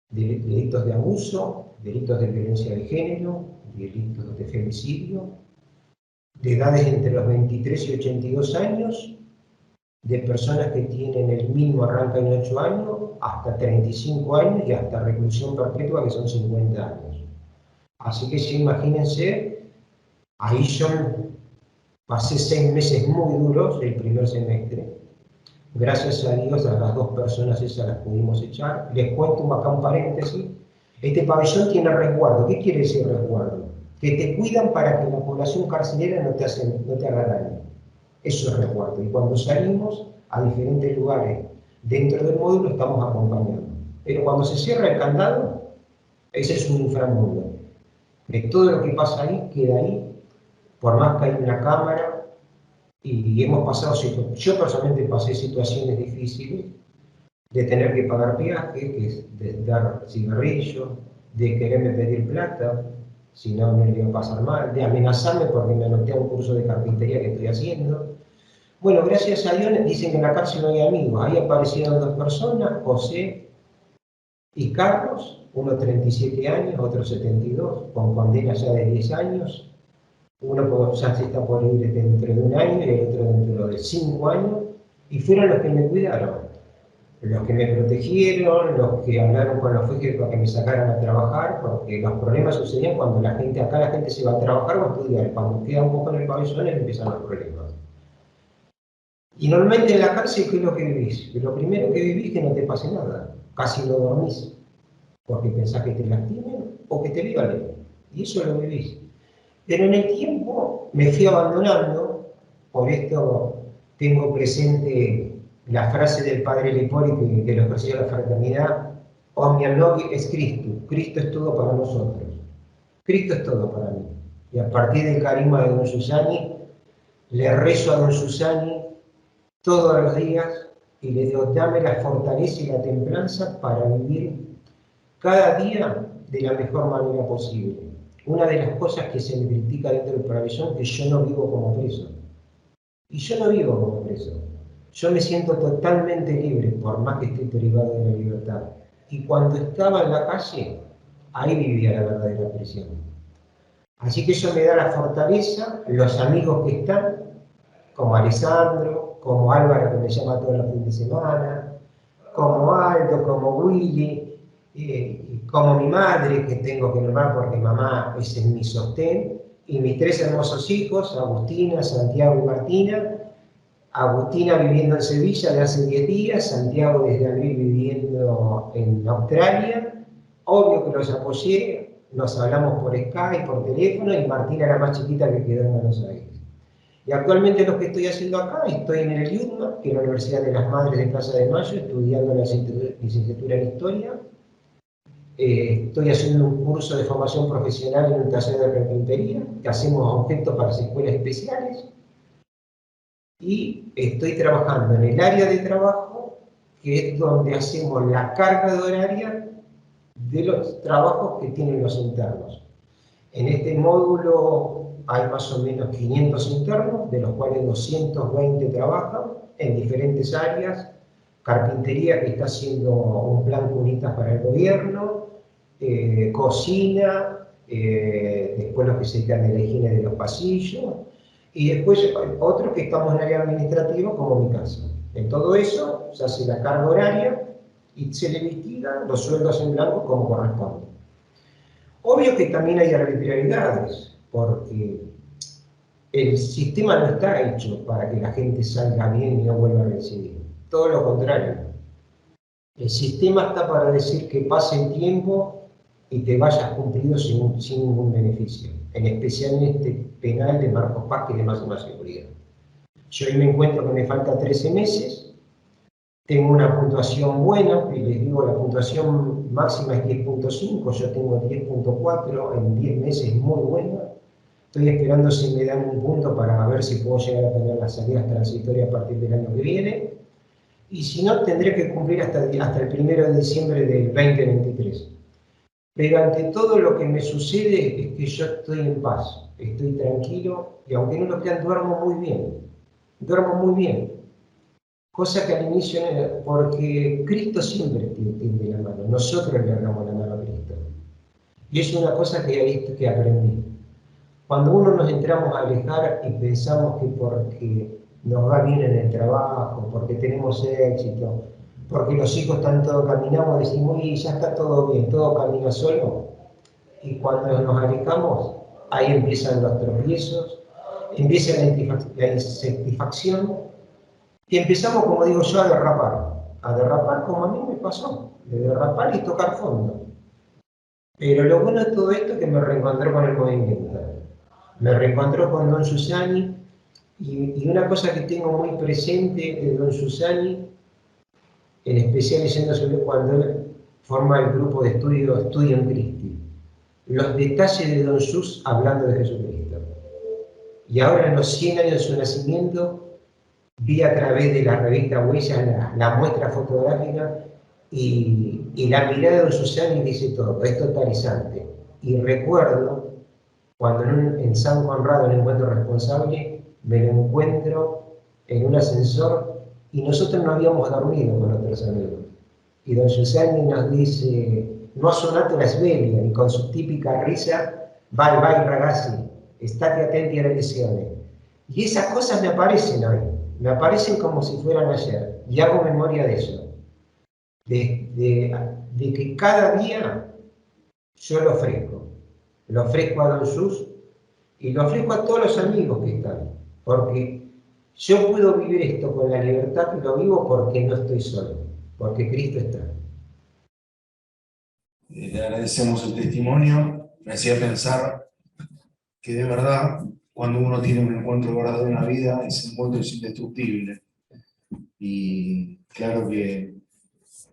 delitos de abuso, delitos de violencia de género, delitos de femicidio, de edades entre los 23 y 82 años, de personas que tienen el mínimo arranca en 8 años, hasta 35 años y hasta reclusión perpetua, que son 50 años. Así que sí, imagínense, ahí yo pasé 6 meses muy duros el primer semestre. Gracias a Dios a las 2 personas esas las pudimos echar. Les cuento acá un paréntesis. Este pabellón tiene resguardo. ¿Qué quiere decir resguardo? Que te cuidan para que la población carcelera no te haga daño. Eso es resguardo. Y cuando salimos a diferentes lugares dentro del módulo estamos acompañando. Pero cuando se cierra el candado, ese es un inframundo. De todo lo que pasa ahí, queda ahí, por más que hay una cámara. Y hemos pasado, yo personalmente pasé situaciones difíciles de tener que pagar viajes, que es de dar cigarrillos, de quererme pedir plata, si no me lo iba a pasar mal, de amenazarme porque me anoté a un curso de carpintería que estoy haciendo. Bueno, gracias a Dios dicen que en la cárcel no hay amigos. Ahí aparecieron 2 personas, José y Carlos, uno 37 años, otro 72, con condena ya de 10 años. Uno ya se está por ir dentro de 1 año y el otro dentro de 5 años, y fueron los que me cuidaron, los que me protegieron, los que hablaron con los jueces para que me sacaran a trabajar, porque los problemas sucedían cuando la gente se va a trabajar o a estudiar, cuando queda un poco en el pabellón empiezan los problemas. Y normalmente en la cárcel, ¿qué es lo que vivís? Lo primero que vivís es que no te pase nada, casi no dormís, porque pensás que te lastimen o que te violen, y eso lo vivís. Pero en el tiempo me fui abandonando, por esto tengo presente la frase del padre Lepori que lo ofreció la fraternidad, Omnium Novum es Cristo. Cristo es todo para nosotros. Cristo es todo para mí. Y a partir del carisma de don Susani, le rezo a don Susani todos los días y le digo, dame la fortaleza y la templanza para vivir cada día de la mejor manera posible. Una de las cosas que se me critica dentro del pabellón es que yo no vivo como preso. Y yo no vivo como preso. Yo me siento totalmente libre, por más que esté privado de la libertad. Y cuando estaba en la calle, ahí vivía la verdadera prisión. Así que eso me da la fortaleza, los amigos que están, como Alessandro, como Álvaro que me llama todos los fines de semana, como Aldo, como Willy, como mi madre que tengo que nombrar porque mamá es mi sostén, y mis tres hermosos hijos, Agustina, Santiago y Martina. Agustina viviendo en Sevilla de hace 10 días, Santiago desde abril viviendo en Australia. Obvio que los apoyé, nos hablamos por Skype, por teléfono, y Martina era más chiquita que quedó en Buenos Aires. Y actualmente lo que estoy haciendo acá, estoy en el IUDMA, que es la Universidad de las Madres de Plaza de Mayo, estudiando la licenciatura en Historia. Estoy haciendo un curso de formación profesional en un taller de carpintería, que hacemos objetos para las escuelas especiales. Y estoy trabajando en el área de trabajo, que es donde hacemos la carga de horaria de los trabajos que tienen los internos. En este módulo hay más o menos 500 internos, de los cuales 220 trabajan en diferentes áreas. Carpintería, que está haciendo un plan Cunitas para el gobierno, cocina, después los que se dedican a la higiene de los pasillos, y después otros que estamos en el área administrativa, como mi caso. En todo eso se hace la carga horaria y se le liquidan los sueldos en blanco como corresponde. Obvio que también hay arbitrariedades, porque el sistema no está hecho para que la gente salga bien y no vuelva a recibir. Todo lo contrario. El sistema está para decir que pase el tiempo y te vayas cumplido sin ningún beneficio, en especial en este penal de Marcos Paz, que es de máxima seguridad. Yo hoy me encuentro que me falta 13 meses, tengo una puntuación buena, y les digo, la puntuación máxima es 10.5, yo tengo 10.4, en 10 meses muy buena. Estoy esperando si me dan un punto para ver si puedo llegar a tener las salidas transitorias a partir del año que viene. Y si no, tendré que cumplir hasta el 1 de diciembre del 2023. Pero ante todo lo que me sucede es que yo estoy en paz, estoy tranquilo, y aunque no lo crean, duermo muy bien. Cosa que al inicio no era, porque Cristo siempre tiende la mano, nosotros le damos la mano a Cristo. Y es una cosa que aprendí. Cuando uno nos entramos a alejar y pensamos que porque nos va bien en el trabajo, porque tenemos éxito, porque los hijos están todos caminando, decimos, y ya está todo bien, todo camina solo. Y cuando nos alejamos, ahí empiezan los tropiezos, empieza la insatisfacción, y empezamos, como digo yo, a derrapar como a mí me pasó, de derrapar y tocar fondo. Pero lo bueno de todo esto es que me reencontró con el movimiento, me reencontró con don Susani, y una cosa que tengo muy presente de don Susani, en especial leyendo cuando él forma el grupo de Estudio en Cristi, los detalles de don Sus hablando de Jesucristo. Y ahora en los 100 años de su nacimiento, vi a través de la revista Huellas la muestra fotográfica, y la mirada de don Susani dice todo, es totalizante. Y recuerdo cuando en San Conrado, en el encuentro responsable, me lo encuentro en un ascensor y nosotros no habíamos dormido con otros amigos. Y don Susani nos dice, no sonato la sveglia, y con su típica risa, vai ragazzi, state attenti alle lezioni. Y esas cosas me aparecen hoy, me aparecen como si fueran ayer, y hago memoria de eso. De que cada día yo lo ofrezco a don Sus y lo ofrezco a todos los amigos que están, porque yo puedo vivir esto con la libertad que lo vivo porque no estoy solo, porque Cristo está. Le agradecemos el testimonio, me hacía pensar que de verdad, cuando uno tiene un encuentro verdadero en la vida, ese encuentro es indestructible. Y claro que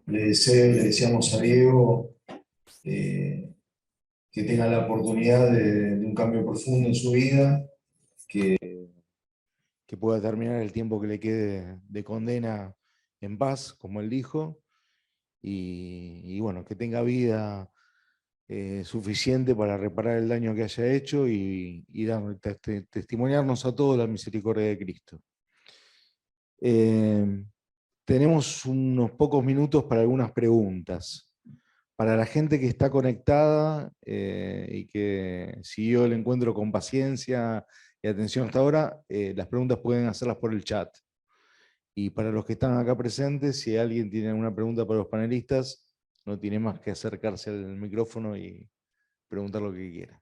le deseamos a Diego que tenga la oportunidad de un cambio profundo en su vida, que pueda terminar el tiempo que le quede de condena en paz, como él dijo, y bueno, que tenga vida suficiente para reparar el daño que haya hecho y testimoniarnos a todos la misericordia de Cristo. Tenemos unos pocos minutos para algunas preguntas. Para la gente que está conectada y que siguió el encuentro con paciencia y atención hasta ahora, las preguntas pueden hacerlas por el chat. Y para los que están acá presentes, si alguien tiene alguna pregunta para los panelistas, no tiene más que acercarse al micrófono y preguntar lo que quiera.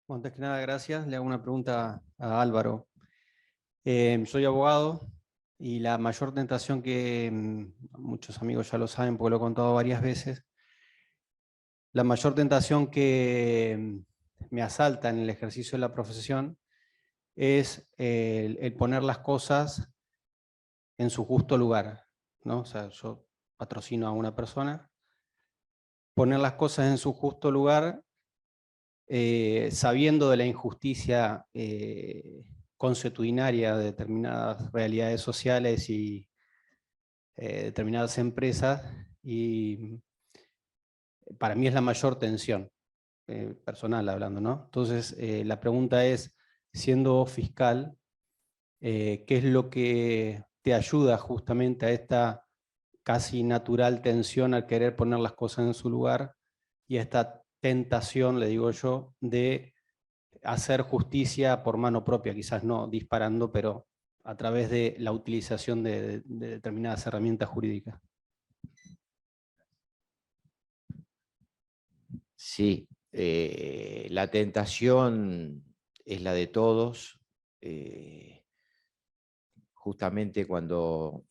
Bueno, antes que nada, gracias. Le hago una pregunta a Álvaro. Soy abogado y la mayor tentación que muchos amigos ya lo saben porque lo he contado varias veces, la mayor tentación que me asalta en el ejercicio de la profesión es el poner las cosas en su justo lugar, ¿no? O sea, yo patrocino a una persona, poner las cosas en su justo lugar, sabiendo de la injusticia consuetudinaria de determinadas realidades sociales y determinadas empresas, y para mí es la mayor tensión, personal hablando, ¿no? Entonces, la pregunta es, siendo fiscal, ¿qué es lo que te ayuda justamente a esta casi natural tensión al querer poner las cosas en su lugar y a esta tentación, le digo yo, de hacer justicia por mano propia, quizás no disparando, pero a través de la utilización de determinadas herramientas jurídicas? Sí, la tentación es la de todos. Justamente cuando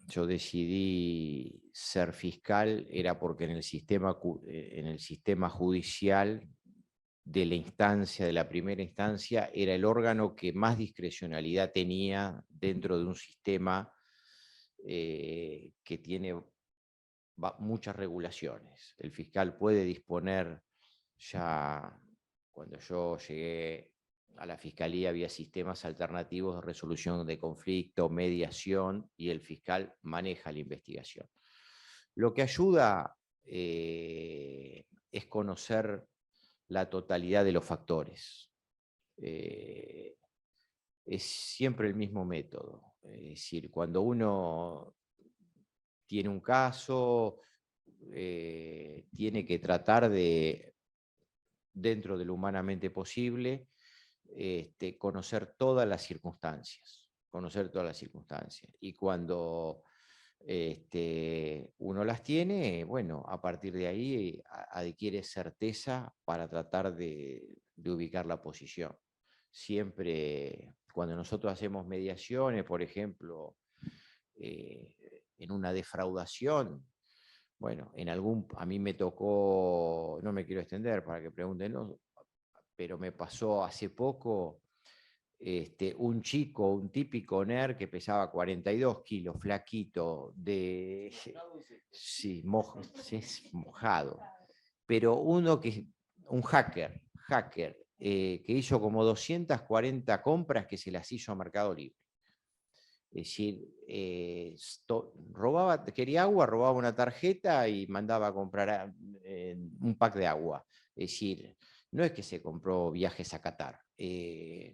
yo decidí ser fiscal era porque en el sistema judicial de la instancia, de la primera instancia, era el órgano que más discrecionalidad tenía dentro de un sistema que tiene muchas regulaciones. El fiscal puede disponer, ya cuando yo llegué a la fiscalía había sistemas alternativos de resolución de conflicto, mediación, y el fiscal maneja la investigación. Lo que ayuda es conocer la totalidad de los factores. Es siempre el mismo método. Es decir, cuando uno tiene un caso, tiene que tratar de, dentro de lo humanamente posible, conocer todas las circunstancias. Y cuando uno las tiene, bueno, a partir de ahí adquiere certeza para tratar de ubicar la posición. Siempre, cuando nosotros hacemos mediaciones, por ejemplo, en una defraudación, bueno, a mí me tocó, no me quiero extender para que pregunten, ¿no? Pero me pasó hace poco un chico, un típico nerd que pesaba 42 kilos, flaquito, sí, mojado, pero un hacker, que hizo como 240 compras que se las hizo a Mercado Libre. Es decir, quería agua, robaba una tarjeta y mandaba a comprar un pack de agua. Es decir, no es que se compró viajes a Qatar,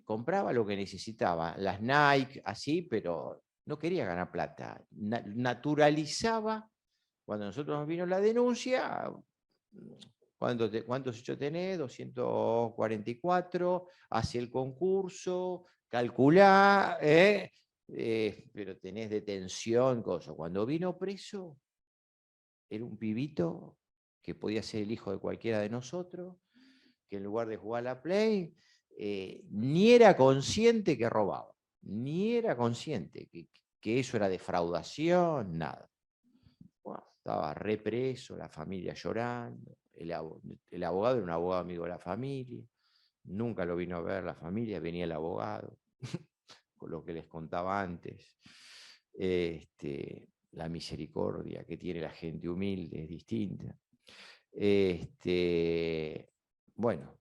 compraba lo que necesitaba, las Nike, así, pero no quería ganar plata. Naturalizaba, cuando nosotros nos vino la denuncia, ¿cuántos hechos tenés? 244, hace el concurso, calculá, pero tenés detención, cosa. Cuando vino preso, era un pibito que podía ser el hijo de cualquiera de nosotros, que en lugar de jugar a la Play, ni era consciente que robaba, ni era consciente que eso era defraudación, nada. Bueno, estaba represo, la familia llorando, el abogado era un abogado amigo de la familia, nunca lo vino a ver la familia, venía el abogado, con lo que les contaba antes. la misericordia que tiene la gente humilde es distinta. Bueno,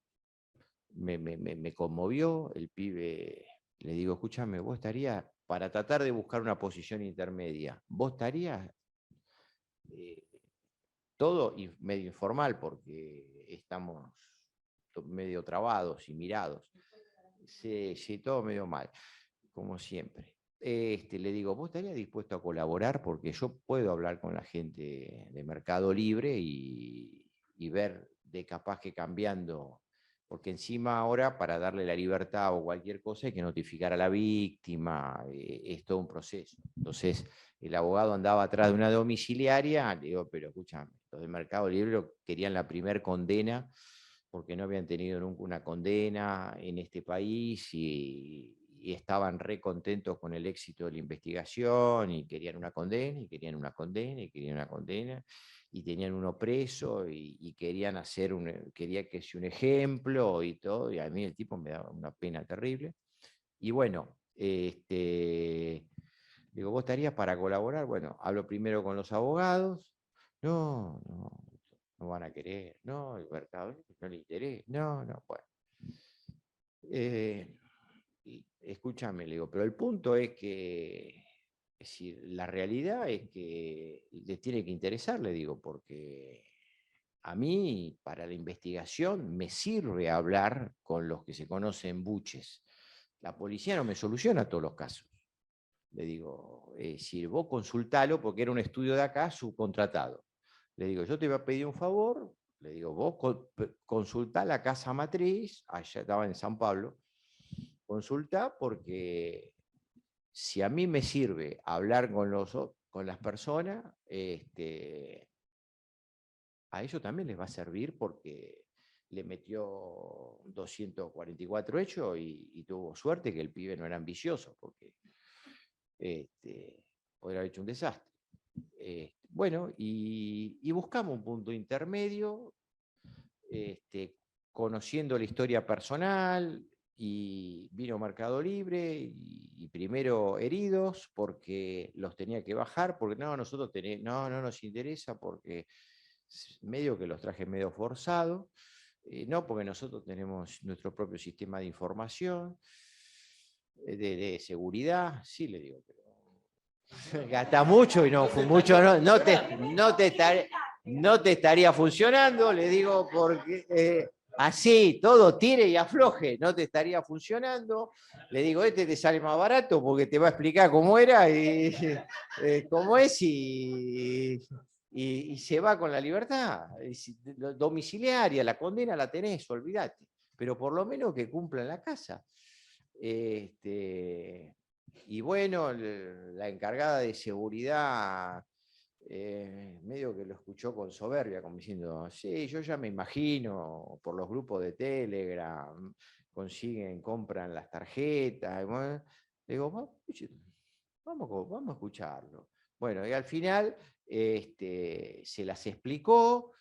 me conmovió el pibe. Le digo, escúchame, vos estarías, para tratar de buscar una posición intermedia, vos estarías todo medio informal, porque estamos medio trabados y mirados. Sí, todo medio mal, como siempre. Le digo, ¿vos estarías dispuesto a colaborar? Porque yo puedo hablar con la gente de Mercado Libre y ver de capaz que cambiando, porque encima ahora para darle la libertad o cualquier cosa hay que notificar a la víctima, es todo un proceso. Entonces el abogado andaba atrás de una domiciliaria, le digo, pero escúchame, los de Mercado Libre querían la primer condena porque no habían tenido nunca una condena en este país y estaban re contentos con el éxito de la investigación y querían una condena, y querían una condena, y querían una condena, y tenían uno preso y querían quería que sea un ejemplo y todo, y a mí el tipo me daba una pena terrible. Y bueno, digo, ¿vos estarías para colaborar? Bueno, hablo primero con los abogados. No van a querer. No, el mercado no le interesa. No, bueno. Escúchame, le digo, pero el punto es que, es decir, la realidad es que les tiene que interesar, le digo, porque a mí, para la investigación, me sirve hablar con los que se conocen buches. La policía no me soluciona todos los casos. Le digo, es decir, vos consultalo, porque era un estudio de acá subcontratado. Le digo, yo te voy a pedir un favor, le digo, vos consultá la casa matriz, allá estaba en San Pablo, consultá, porque si a mí me sirve hablar con las personas, a ellos también les va a servir, porque le metió 244 hechos y tuvo suerte que el pibe no era ambicioso, porque podría haber hecho un desastre. Bueno, y buscamos un punto intermedio, conociendo la historia personal, y vino Mercado Libre, y primero heridos, porque los tenía que bajar, porque no nos interesa, porque medio que los traje medio forzado, no, porque nosotros tenemos nuestro propio sistema de información, de seguridad, sí, le digo, pero gasta mucho y mucho no te estaría funcionando, le digo, porque así, todo tire y afloje, no te estaría funcionando. Le digo, te sale más barato porque te va a explicar cómo era y cómo es, y se va con la libertad. Domiciliaria, la condena la tenés, olvídate, pero por lo menos que cumpla en la casa. Y bueno, la encargada de seguridad medio que lo escuchó con soberbia, como diciendo, sí, yo ya me imagino, por los grupos de Telegram, compran las tarjetas. Bueno, le digo, vamos a escucharlo. Bueno, y al final se las explicó,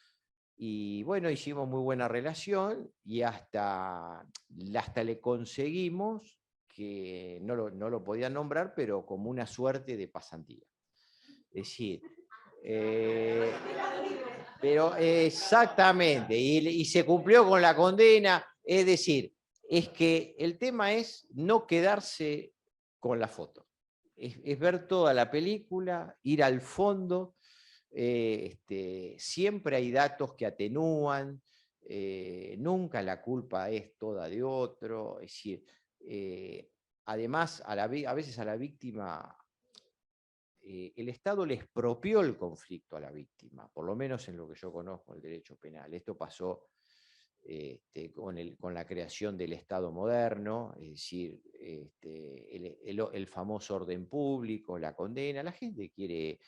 y bueno, hicimos muy buena relación, y hasta le conseguimos, que no lo podían nombrar, pero como una suerte de pasantía. Es decir, pero exactamente, y se cumplió con la condena. Es decir, es que el tema es no quedarse con la foto, es ver toda la película, ir al fondo. Siempre hay datos que atenúan, nunca la culpa es toda de otro. Es decir, además, a veces a la víctima, el Estado le expropió el conflicto a la víctima, por lo menos en lo que yo conozco el derecho penal. Esto pasó con la creación del Estado moderno, es decir, el famoso orden público, la condena. La gente quiere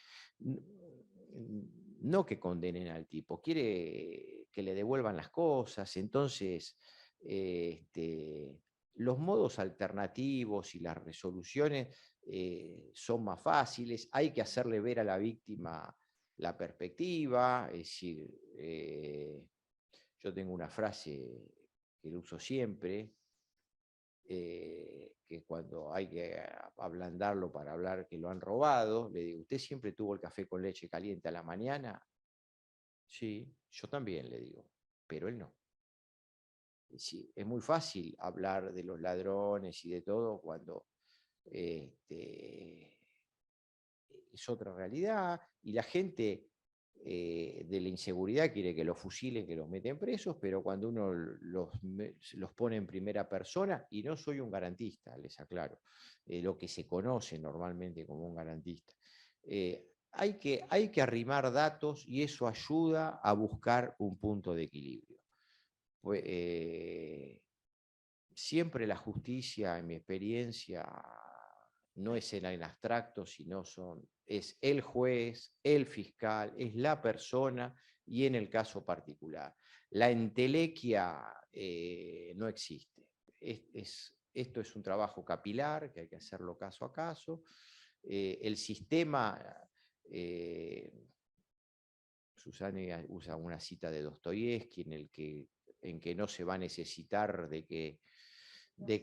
no que condenen al tipo, quiere que le devuelvan las cosas. Entonces, los modos alternativos y las resoluciones son más fáciles. Hay que hacerle ver a la víctima la perspectiva. Es decir, yo tengo una frase que lo uso siempre, que cuando hay que ablandarlo para hablar que lo han robado, le digo, ¿usted siempre tuvo el café con leche caliente a la mañana? Sí, yo también, le digo, pero él no. Sí, es muy fácil hablar de los ladrones y de todo cuando es otra realidad, y la gente de la inseguridad quiere que los fusilen, que los meten presos, pero cuando uno los pone en primera persona, y no soy un garantista, les aclaro, lo que se conoce normalmente como un garantista, hay que arrimar datos y eso ayuda a buscar un punto de equilibrio. Siempre la justicia, en mi experiencia, no es en abstracto, sino es el juez, el fiscal, es la persona y en el caso particular. La entelequia no existe. Esto es un trabajo capilar que hay que hacerlo caso a caso. El sistema, Susana usa una cita de Dostoyevsky en que no se va a necesitar de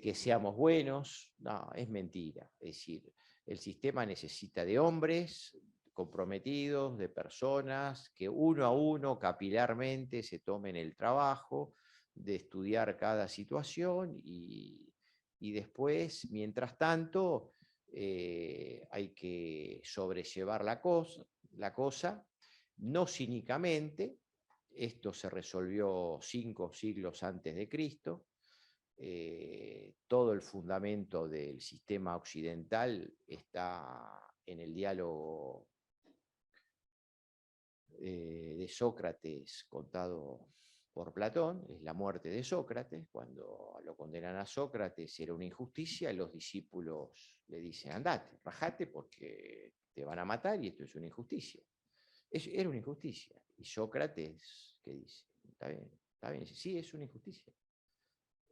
que seamos buenos. No, es mentira. Es decir, el sistema necesita de hombres comprometidos, de personas que uno a uno, capilarmente, se tomen el trabajo de estudiar cada situación y después, mientras tanto, hay que sobrellevar la cosa, no cínicamente. Esto se resolvió 5 siglos antes de Cristo. Todo el fundamento del sistema occidental está en el diálogo de Sócrates contado por Platón, es la muerte de Sócrates. Cuando lo condenan a Sócrates era una injusticia, y los discípulos le dicen, andate, rajate porque te van a matar y esto es una injusticia. Era una injusticia. Y Sócrates, ¿qué dice? Está bien, dice, sí, es una injusticia.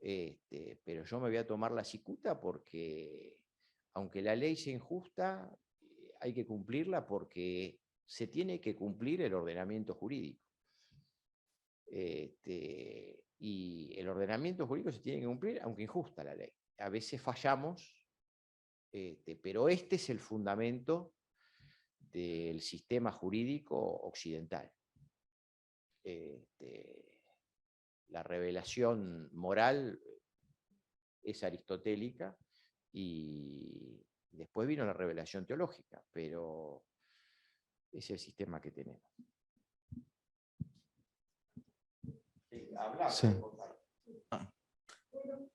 Pero yo me voy a tomar la cicuta porque, aunque la ley sea injusta, hay que cumplirla porque se tiene que cumplir el ordenamiento jurídico. Y el ordenamiento jurídico se tiene que cumplir, aunque injusta la ley. A veces fallamos, pero este es el fundamento del sistema jurídico occidental. La revelación moral es aristotélica y después vino la revelación teológica, pero es el sistema que tenemos. Sí. Bueno,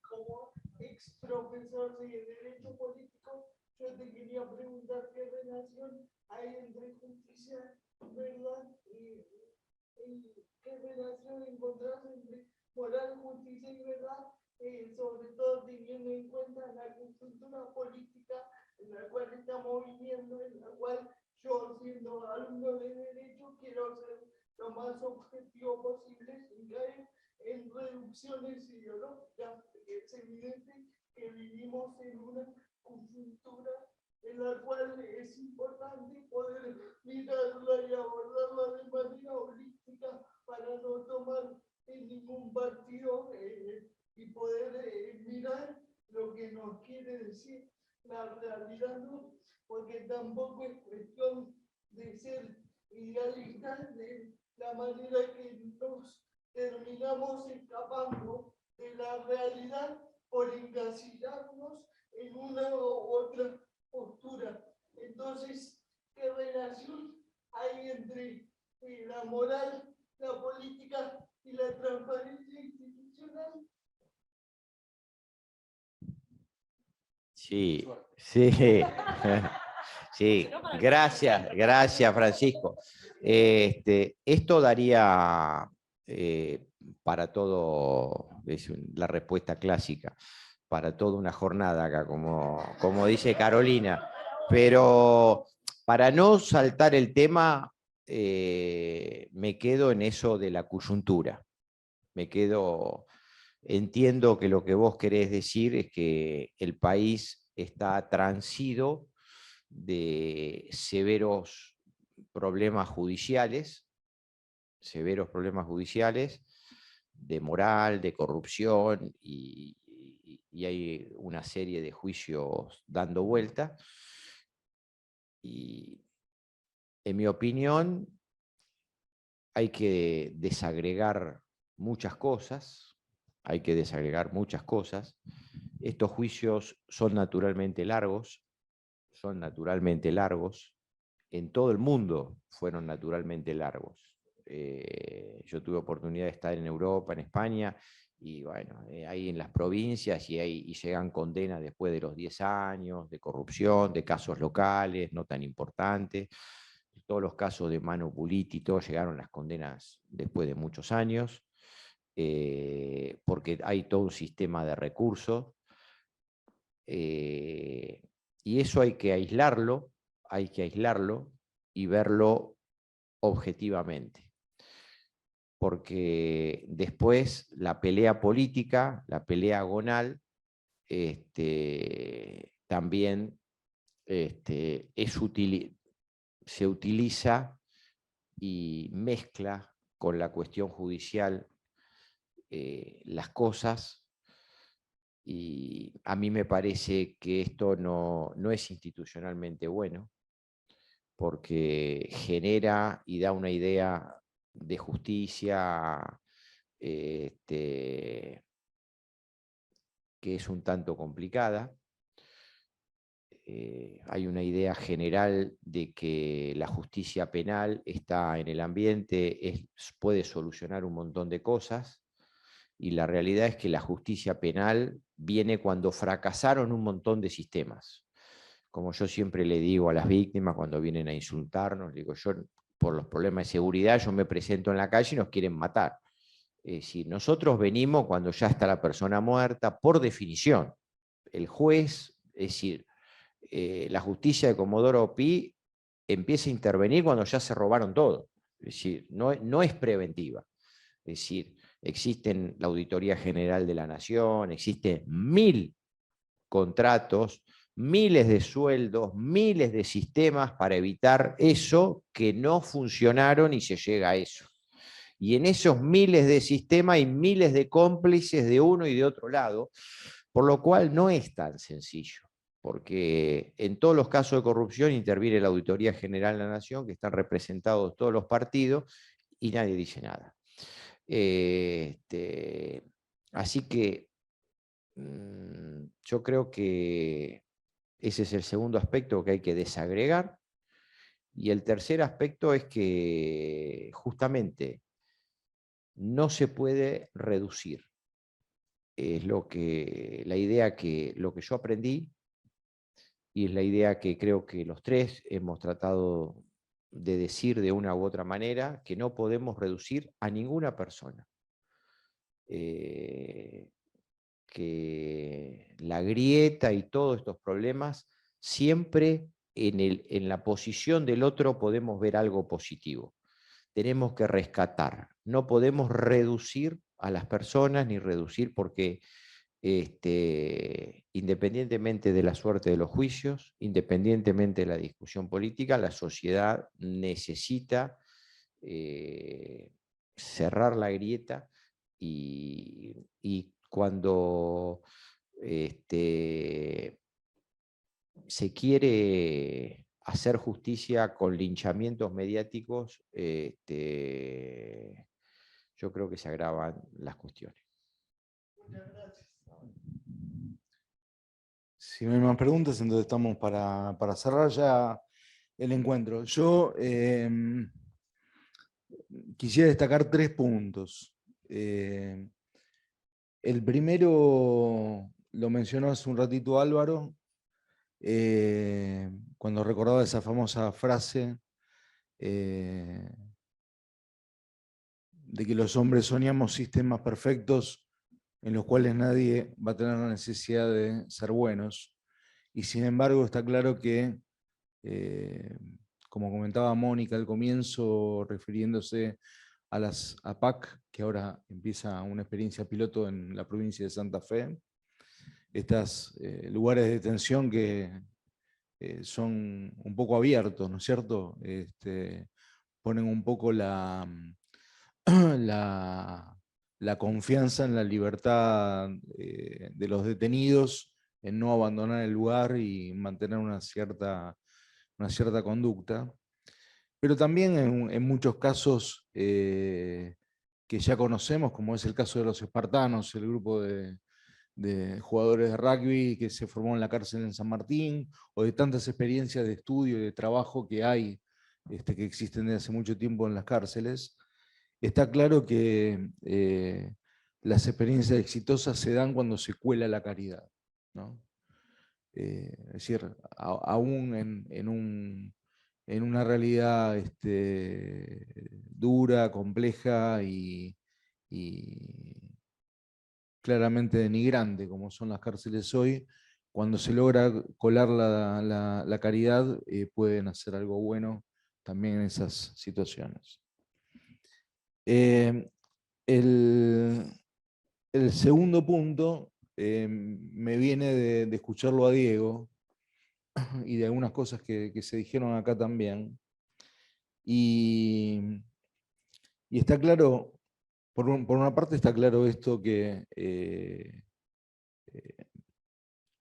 como ex profesor de Derecho Político, yo te quería preguntar qué relación hay entre justicia, verdad, y qué relación encontrás entre moral, justicia y verdad, sobre todo teniendo en cuenta la coyuntura política en la cual estamos viviendo, en la cual yo, siendo alumno de Derecho, quiero ser lo más objetivo posible sin caer en reducciones ideológicas, porque es evidente que vivimos en una coyuntura en la cual es importante poder mirarla y abordarla de manera holística para no tomar en ningún partido y poder mirar lo que nos quiere decir la realidad, ¿no? Porque tampoco es cuestión de ser idealistas de la manera que nos terminamos escapando de la realidad por encasillarnos en una u otra postura. Entonces, ¿qué relación hay entre la moral, la política y la transparencia institucional? Sí, sí. Sí, gracias Francisco. Esto daría para todo, es la respuesta clásica, para toda una jornada acá, como dice Carolina. Pero para no saltar el tema, me quedo en eso de la coyuntura. Entiendo que lo que vos querés decir es que el país está transido de severos problemas judiciales, de moral, de corrupción, y y hay una serie de juicios dando vuelta. Y en mi opinión, hay que desagregar muchas cosas, Estos juicios son naturalmente largos, en todo el mundo fueron naturalmente largos. Yo tuve oportunidad de estar en Europa, en España, y bueno, ahí en las provincias y llegan condenas después de los 10 años de corrupción, de casos locales, no tan importantes. Todos los casos de Manu Puliti, todos llegaron las condenas después de muchos años, porque hay todo un sistema de recursos, y eso hay que aislarlo y verlo objetivamente. Porque después la pelea política, la pelea agonal, también se utiliza y mezcla con la cuestión judicial las cosas, y a mí me parece que esto no es institucionalmente bueno, porque genera y da una idea de justicia que es un tanto complicada. Hay una idea general de que la justicia penal está en el ambiente, puede solucionar un montón de cosas, y la realidad es que la justicia penal viene cuando fracasaron un montón de sistemas. Como yo siempre le digo a las víctimas cuando vienen a insultarnos, digo, yo por los problemas de seguridad yo me presento en la calle y nos quieren matar. Es decir, nosotros venimos cuando ya está la persona muerta, por definición. El juez, es decir, la justicia de Comodoro Pi empieza a intervenir cuando ya se robaron todo. Es decir, no es preventiva. Es decir, existen la Auditoría General de la Nación, existen 1000 contratos, miles de sueldos, miles de sistemas para evitar eso que no funcionaron y se llega a eso. Y en esos miles de sistemas hay miles de cómplices de uno y de otro lado, por lo cual no es tan sencillo, porque en todos los casos de corrupción interviene la Auditoría General de la Nación, que están representados todos los partidos, y nadie dice nada. Así que yo creo que ese es el segundo aspecto que hay que desagregar. Y el tercer aspecto es que justamente no se puede reducir. Es lo que yo aprendí, y es la idea que creo que los tres hemos tratado de decir de una u otra manera, que no podemos reducir a ninguna persona. Que la grieta y todos estos problemas, siempre en la posición del otro podemos ver algo positivo. Tenemos que rescatar, no podemos reducir a las personas, ni reducir porque independientemente de la suerte de los juicios, independientemente de la discusión política, la sociedad necesita cerrar la grieta, y cuando se quiere hacer justicia con linchamientos mediáticos, yo creo que se agravan las cuestiones. Si no hay más preguntas, entonces estamos para cerrar ya el encuentro. Yo quisiera destacar 3 puntos. El primero lo mencionó hace un ratito Álvaro, cuando recordaba esa famosa frase de que los hombres soñamos sistemas perfectos en los cuales nadie va a tener la necesidad de ser buenos. Y sin embargo está claro que, como comentaba Mónica al comienzo, refiriéndose a las APAC, que ahora empieza una experiencia piloto en la provincia de Santa Fe, estos lugares de detención que son un poco abiertos, ¿no es cierto? Ponen un poco la la confianza en la libertad de los detenidos, en no abandonar el lugar y mantener una cierta conducta. Pero también en muchos casos que ya conocemos, como es el caso de los espartanos, el grupo de jugadores de rugby que se formó en la cárcel en San Martín, o de tantas experiencias de estudio y de trabajo que hay, que existen desde hace mucho tiempo en las cárceles. Está claro que las experiencias exitosas se dan cuando se cuela la caridad, ¿no? Es decir, aún en una realidad dura, compleja y claramente denigrante, como son las cárceles hoy, cuando se logra colar la caridad, pueden hacer algo bueno también en esas situaciones. El segundo punto me viene de escucharlo a Diego y de algunas cosas que se dijeron acá también. Y está claro, por una parte está claro esto que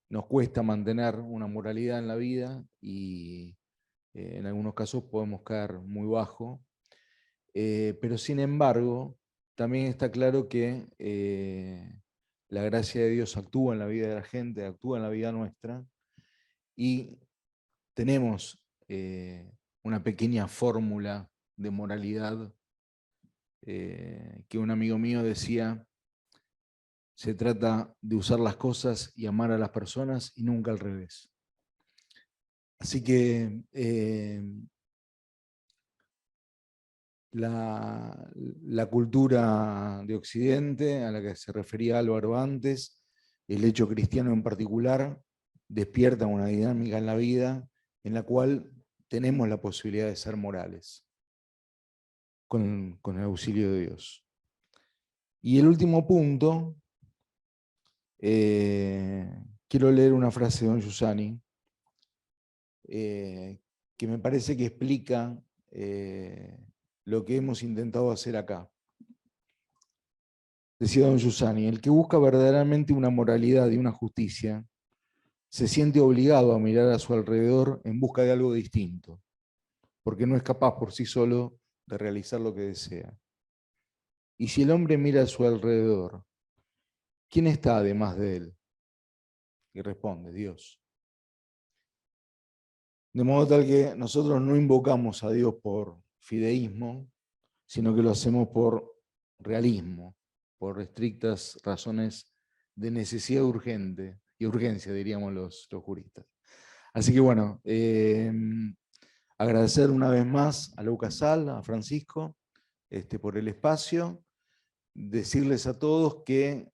nos cuesta mantener una moralidad en la vida y en algunos casos podemos caer muy bajo. Pero sin embargo, también está claro que la gracia de Dios actúa en la vida de la gente, actúa en la vida nuestra, y tenemos una pequeña fórmula de moralidad que un amigo mío decía: se trata de usar las cosas y amar a las personas y nunca al revés. Así que la cultura de Occidente, a la que se refería Álvaro antes, el hecho cristiano en particular, despierta una dinámica en la vida en la cual tenemos la posibilidad de ser morales, con el auxilio de Dios. Y el último punto, quiero leer una frase de Don Giussani, que me parece que explica lo que hemos intentado hacer acá. Decía Don Giussani: el que busca verdaderamente una moralidad y una justicia se siente obligado a mirar a su alrededor en busca de algo distinto, porque no es capaz por sí solo de realizar lo que desea. Y si el hombre mira a su alrededor, ¿quién está además de él? Y responde: Dios. De modo tal que nosotros no invocamos a Dios por fideísmo, sino que lo hacemos por realismo, por estrictas razones de necesidad urgente y urgencia, diríamos los juristas. Así que bueno, agradecer una vez más a Lucas Sal, a Francisco, por el espacio. Decirles a todos que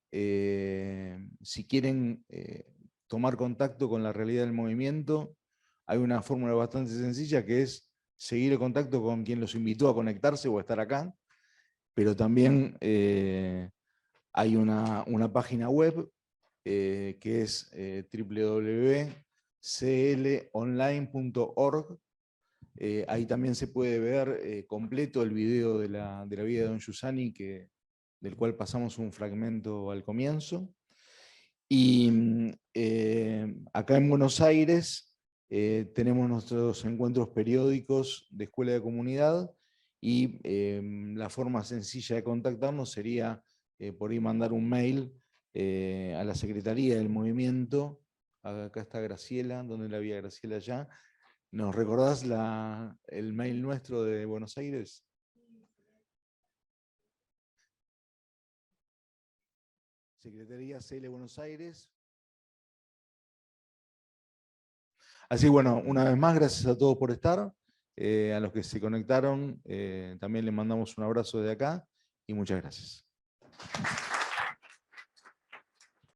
si quieren tomar contacto con la realidad del movimiento, hay una fórmula bastante sencilla, que es seguir el contacto con quien los invitó a conectarse o a estar acá, pero también hay una página web que es www.clonline.org. Ahí también se puede ver completo el video de la vida de Don Giussani, del cual pasamos un fragmento al comienzo. Y acá en Buenos Aires tenemos nuestros encuentros periódicos de escuela de comunidad, y la forma sencilla de contactarnos sería por ahí mandar un mail a la Secretaría del Movimiento. Acá está Graciela. ¿Dónde la había Graciela ya? ¿Nos recordás el mail nuestro de Buenos Aires? Secretaría CL Buenos Aires. Así bueno, una vez más, gracias a todos por estar. A los que se conectaron, también les mandamos un abrazo de acá y muchas gracias.